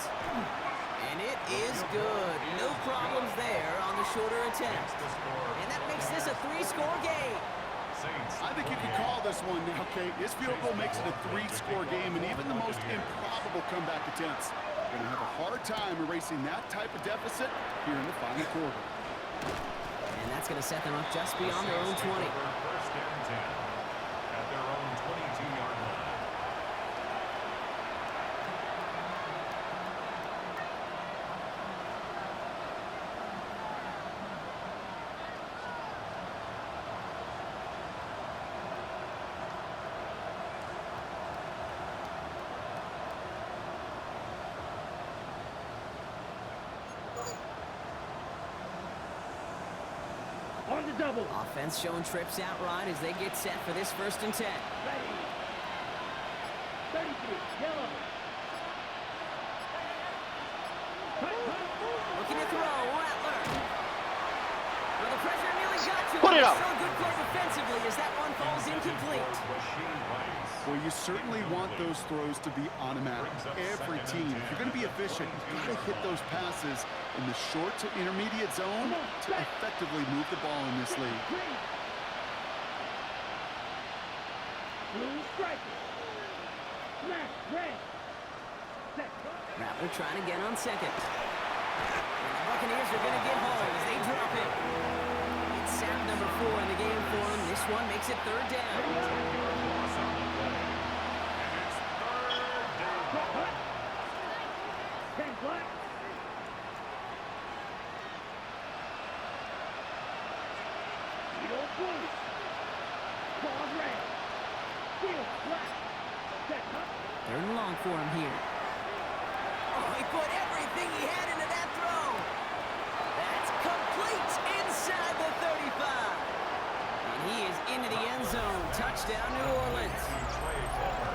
And it is good. No problems there on the shorter attempt. And that makes this a 3-score game. I think you can call this one now, Kate. This field goal makes it a 3-score game, and even the most improbable comeback attempts are going to have a hard time erasing that type of deficit here in the final quarter. And that's going to set them up just beyond their own 20. First and 10 at their own 22-yard line. On the double. Offense showing trips out right as they get set for this 1st and 10. Ready. 33. Yellow. Looking to throw, Rattler. Well, the pressure nearly got to him. Put it up. So good play defensively as that one falls incomplete. Well, you certainly want those throws to be automatic. Every team, if you're going to be efficient, you've got to hit those passes in the short to intermediate zone to effectively move the ball in this league. Blue striker. Smash. Red. Set. Rattler trying again on 2nd. And the Buccaneers are going to get home as they drop it. It's sack number 4 in the game for them. This one makes it 3rd down. Blue. Ball red. Field black. Set up. Third and long for him here. Oh, he put everything he had into that throw. That's complete inside the 35. And he is into the end zone. Touchdown, New Orleans.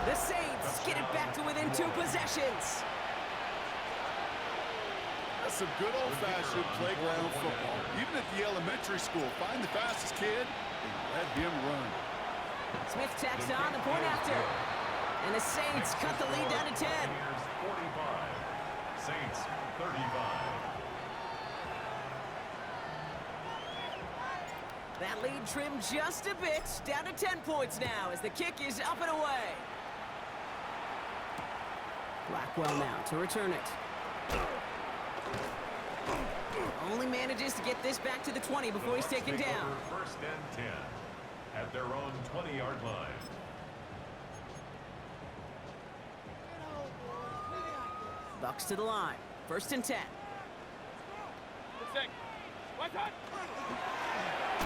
The Saints get it back to within 2 possessions. That's some good old-fashioned playground football. Even at the elementary school, find the fastest kid and let him run. Smith tacks on the point after. And the Saints cut the lead down to 10. 45. Saints 35. That lead trimmed just a bit, down to 10 points now as the kick is up and away. Blackwell now to return it. Only manages to get this back to the 20 before he's taken down. First and 10 at their own 20-yard line. Bucs to the line. First and 10.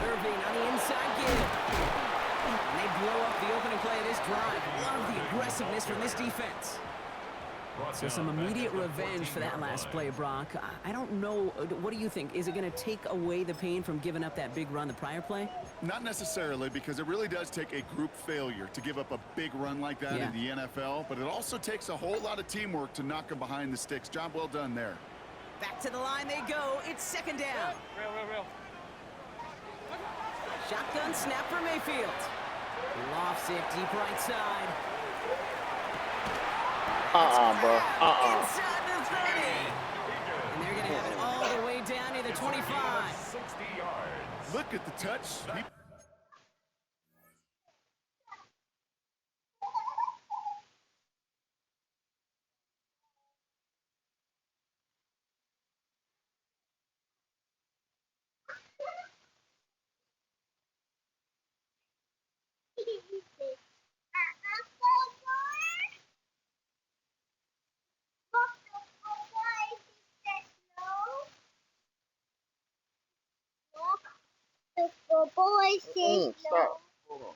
Irving on the inside give. And they blow up the opening play of this drive. Love the aggressiveness from this defense. So some immediate revenge for that last play, Brock. I don't know. What do you think? Is it going to take away the pain from giving up that big run the prior play? Not necessarily, because it really does take a group failure to give up a big run like that in the NFL, but it also takes a whole lot of teamwork to knock them behind the sticks. Job well done there. Back to the line they go. It's second down. Real. Shotgun snap for Mayfield. Lofts it deep right side. Bro. Inside the 30. And they're going to have it all the way down to the 25. 60 yards. Look at the touch. Stop. Hold on.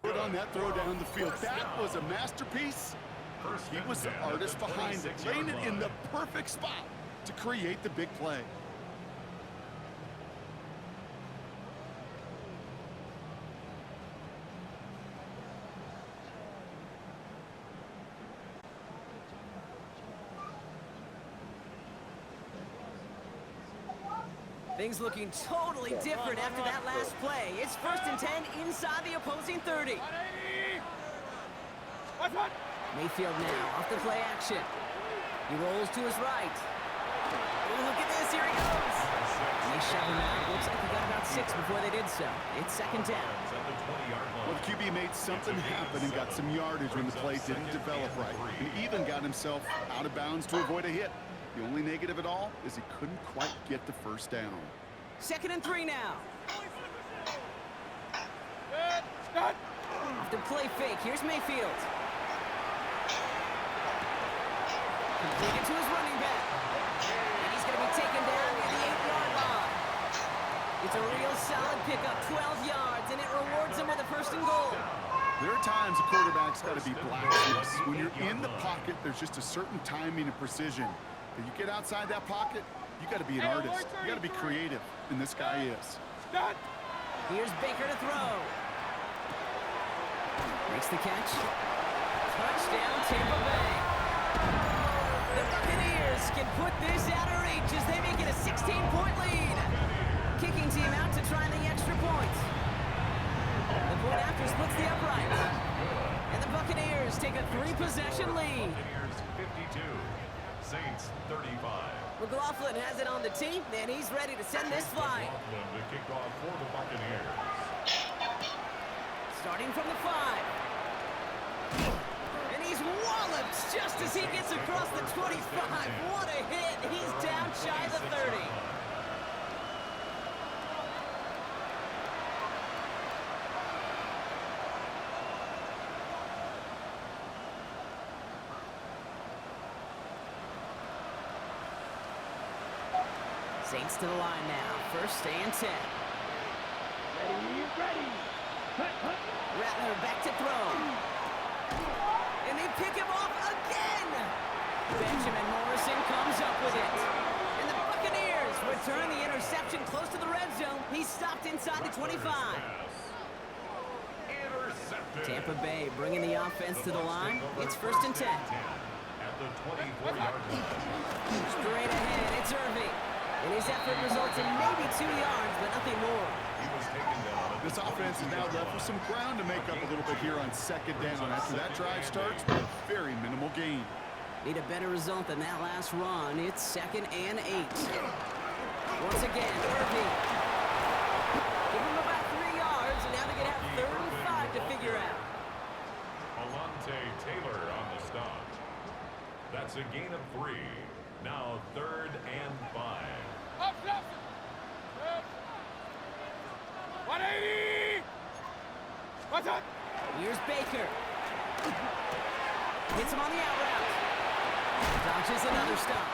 Put on that throw down the field. That was a masterpiece. He was the artist behind it, laying it in the perfect spot to create the big play. Things looking totally different after that last play. It's 1st and 10 inside the opposing 30. Mayfield now off the play action. He rolls to his right. Oh, look at this, here he goes. And they shove him out. Looks like he got about 6 before they did so. It's 2nd down. Well, the QB made something happen and got some yardage when the play didn't develop right. And even got himself out of bounds to avoid a hit. The only negative at all is he couldn't quite get the 1st down. 2nd and 3 now. Off the play fake, here's Mayfield. Completed to his running back. And he's going to be taken down near the 8-yard line. It's a real solid pickup, 12 yards, and it rewards him with a 1st and goal. There are times a quarterback's got to be blacksmiths. When you're in the pocket, there's just a certain timing and precision. But you get outside that pocket, you got to be an artist. You got to be creative, and this guy is. Here's Baker to throw. Makes the catch. Touchdown, Tampa Bay. The Buccaneers can put this out of reach as they make it a 16-point lead. Kicking team out to try the extra point. The point after splits the upright. And the Buccaneers take a 3-possession lead. Buccaneers 52, Saints 35. McLaughlin has it on the tee, and he's ready to send this flying. McLaughlin to kick off for the Buccaneers. Starting from the 5. And he's walloped just as he gets across the 25. What a hit. He's down shy of the 30. Saints to the line now. 1st and 10. Ready. Rattler back to throw. And they pick him off again. Benjamin Morrison comes up with it. And the Buccaneers return the interception close to the red zone. He's stopped inside the 25. Intercepted. Tampa Bay bringing the offense to the line. It's 1st and 10. At the 24-yard line. Straight ahead, it's Irving. And his effort results in maybe 2 yards, but nothing more. He was taken down. This offense is now left with some ground to make up a little bit here on 2nd down. After that drive starts, a very minimal gain. Need a better result than that last run. It's 2nd and 8. Once again, Irving. Give him about 3 yards, and now they're going to have 3rd and 5 to figure out. Alontae Taylor on the stop. That's a gain of 3. Now 3rd and 5. 180! What's up? Here's Baker. Hits him on the out route. Dodges another stop.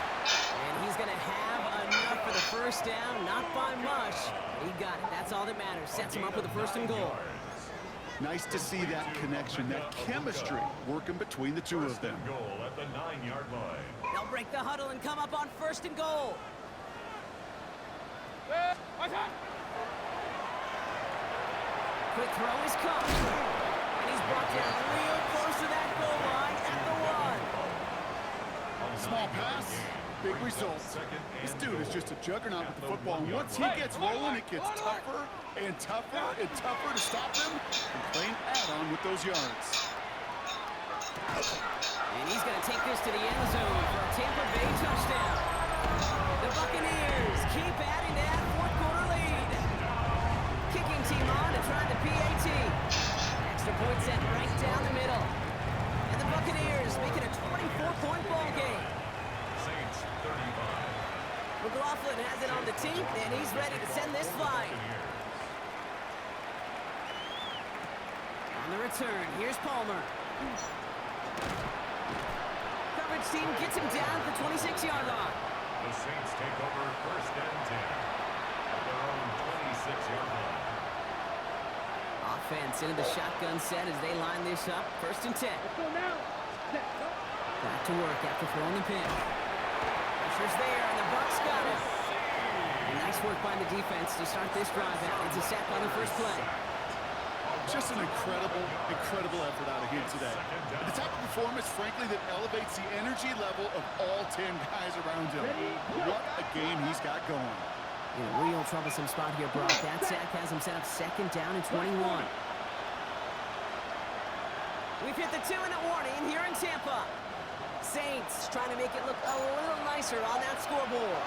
And he's going to have enough for the 1st down. Not by much. He got it. That's all that matters. Sets him up with a 1st and goal. Nice to see that connection, that chemistry working between the two of them. Goal at the 9-yard line. They'll break the huddle and come up on 1st and goal. What's up? Quick throw is caught. And he's brought down real close to that goal line at the 1. Small pass, big results. This dude is just a juggernaut with the football. And once he gets rolling, it gets tougher and tougher and tougher to stop him and playing add-on with those yards. And he's going to take this to the end zone for a Tampa Bay touchdown. The Buccaneers keep adding to that 4th quarter lead. Kicking team on to try the PAT. Extra point set right down the middle. And the Buccaneers make it a 24-point ball game. Saints 35. McLaughlin has it on the tee, and he's ready to send this flying. On the return, here's Palmer. Coverage team gets him down at the 26-yard line. The Saints take over 1st and 10 at their own 26-yard line. Offense into the shotgun set as they line this up. 1st and 10. Let's go now. Back to work after throwing the pin. Pressure's there, and the Bucs got it. And nice work by the defense to start this drive out. It's a sack on the 1st play. Just an incredible effort out of him today. The type of performance, frankly, that elevates the energy level of all 10 guys around him. What a game he's got going. In a real troublesome spot here, Brock. That sack has him set up second down and 21. We've hit the 2-minute warning here in Tampa. Saints trying to make it look a little nicer on that scoreboard.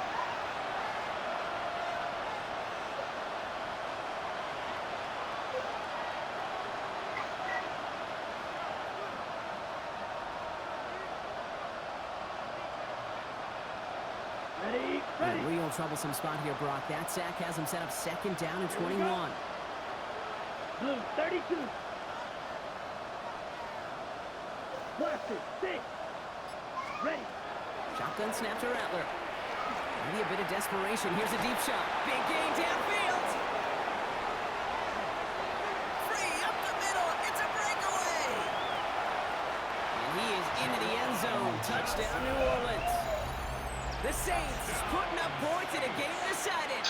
In a real troublesome spot here, Brock. That sack has him set up second down and 21. Blue 32. Blaster 6. Ready. Shotgun snap to Rattler. Maybe a bit of desperation. Here's a deep shot. Big gain downfield. Free up the middle. It's a breakaway. And he is into the end zone. Touchdown, New Orleans. The Saints putting up points in a game decided.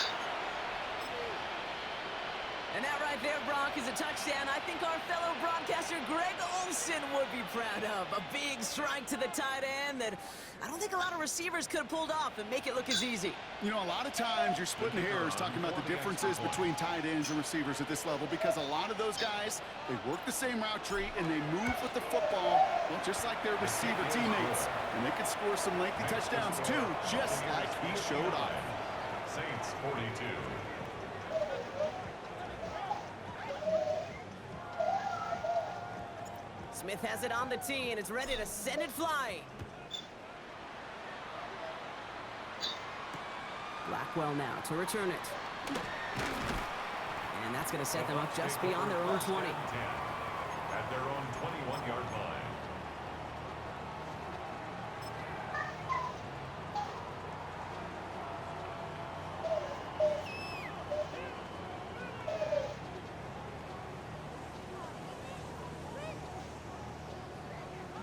And that right there, Brock, is a touchdown I think our fellow broadcaster Greg Olsen would be proud of. A big strike to the tight end that I don't think a lot of receivers could have pulled off and make it look as easy. You know, a lot of times you're splitting hairs talking about the differences between tight ends and receivers at this level because a lot of those guys, they work the same route tree and they move with the football, well, just like their receiver teammates. And they can score some lengthy touchdowns too, just like he showed off. Saints 42. Smith has it on the tee and is ready to send it flying. Blackwell now to return it. And that's going to set them up just beyond their own 20. At their own 21-yard line.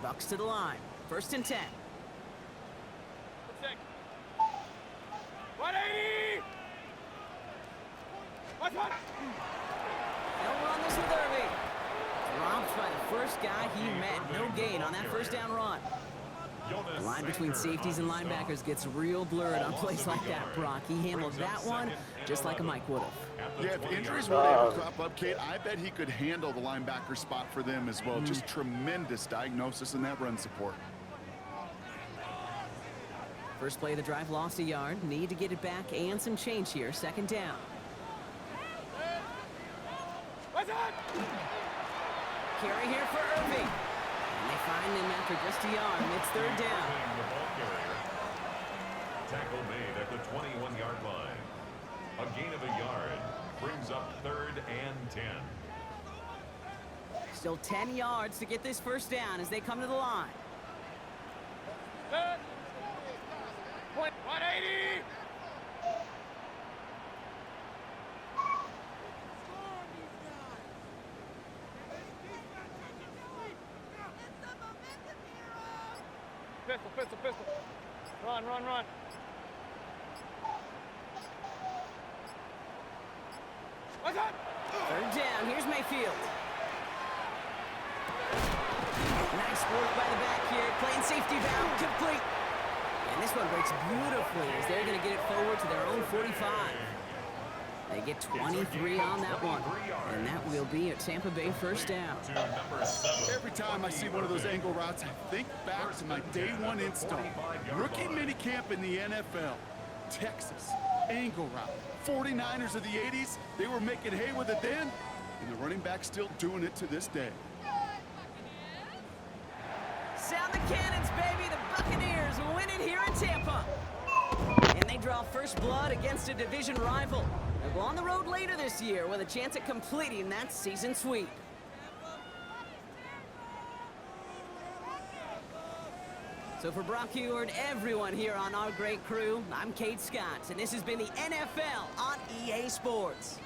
Bucs to the line. 1st and 10. 180! What's on? They'll run this with Irving. Dropped by the first guy he met. No gain on that first down run. The line between safeties and linebackers gets real blurred on plays like that, Brock. He handled that one just like a Mike would have. Yeah, if injuries were able to crop up, Kate, I bet he could handle the linebacker spot for them as well. Just tremendous diagnosis in that run support. First play of the drive lost a yard. Need to get it back and some change here. 2nd down. What's on? Carry here for Irving. And they find him after just a yard. It's 3rd down. The ball carrier. Tackle made at the 21-yard line. A gain of a yard brings up 3rd and 10. Still 10 yards to get this first down as they come to the line. 180! Pistol. Run. What's up? 3rd down. Here's Mayfield. Nice work by the back here. Playing safety valve. Complete. And this one breaks beautifully as they're going to get it forward to their own 45. They get 23 on that one. And that will be a Tampa Bay 1st down. Every time I see one of those angle routes, I think back to my day one install. Rookie minicamp in the NFL. Texas, angle route. 49ers of the 80s, they were making hay with it then, and the running back's still doing it to this day. Sound the cannons, baby. The Buccaneers win it here in Tampa. And they draw first blood against a division rival. They'll go on the road later this year with a chance at completing that season sweep. So for Brock Huard, everyone here on our great crew, I'm Kate Scott, and this has been the NFL on EA Sports.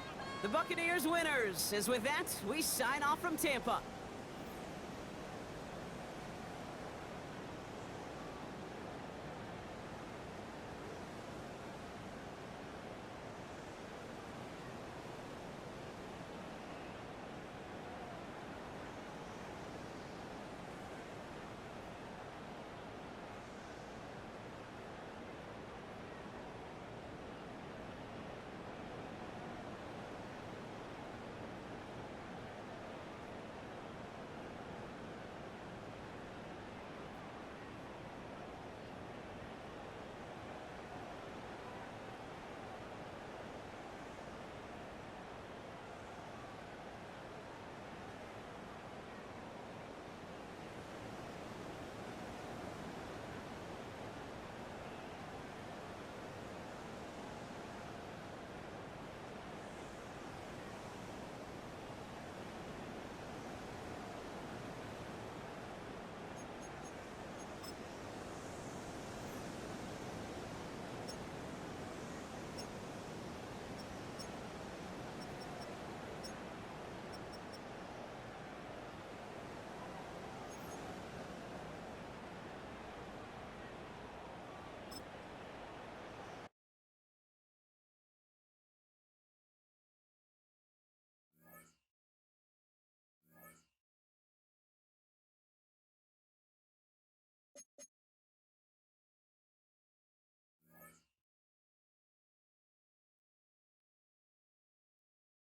The Buccaneers winners, as with that, we sign off from Tampa.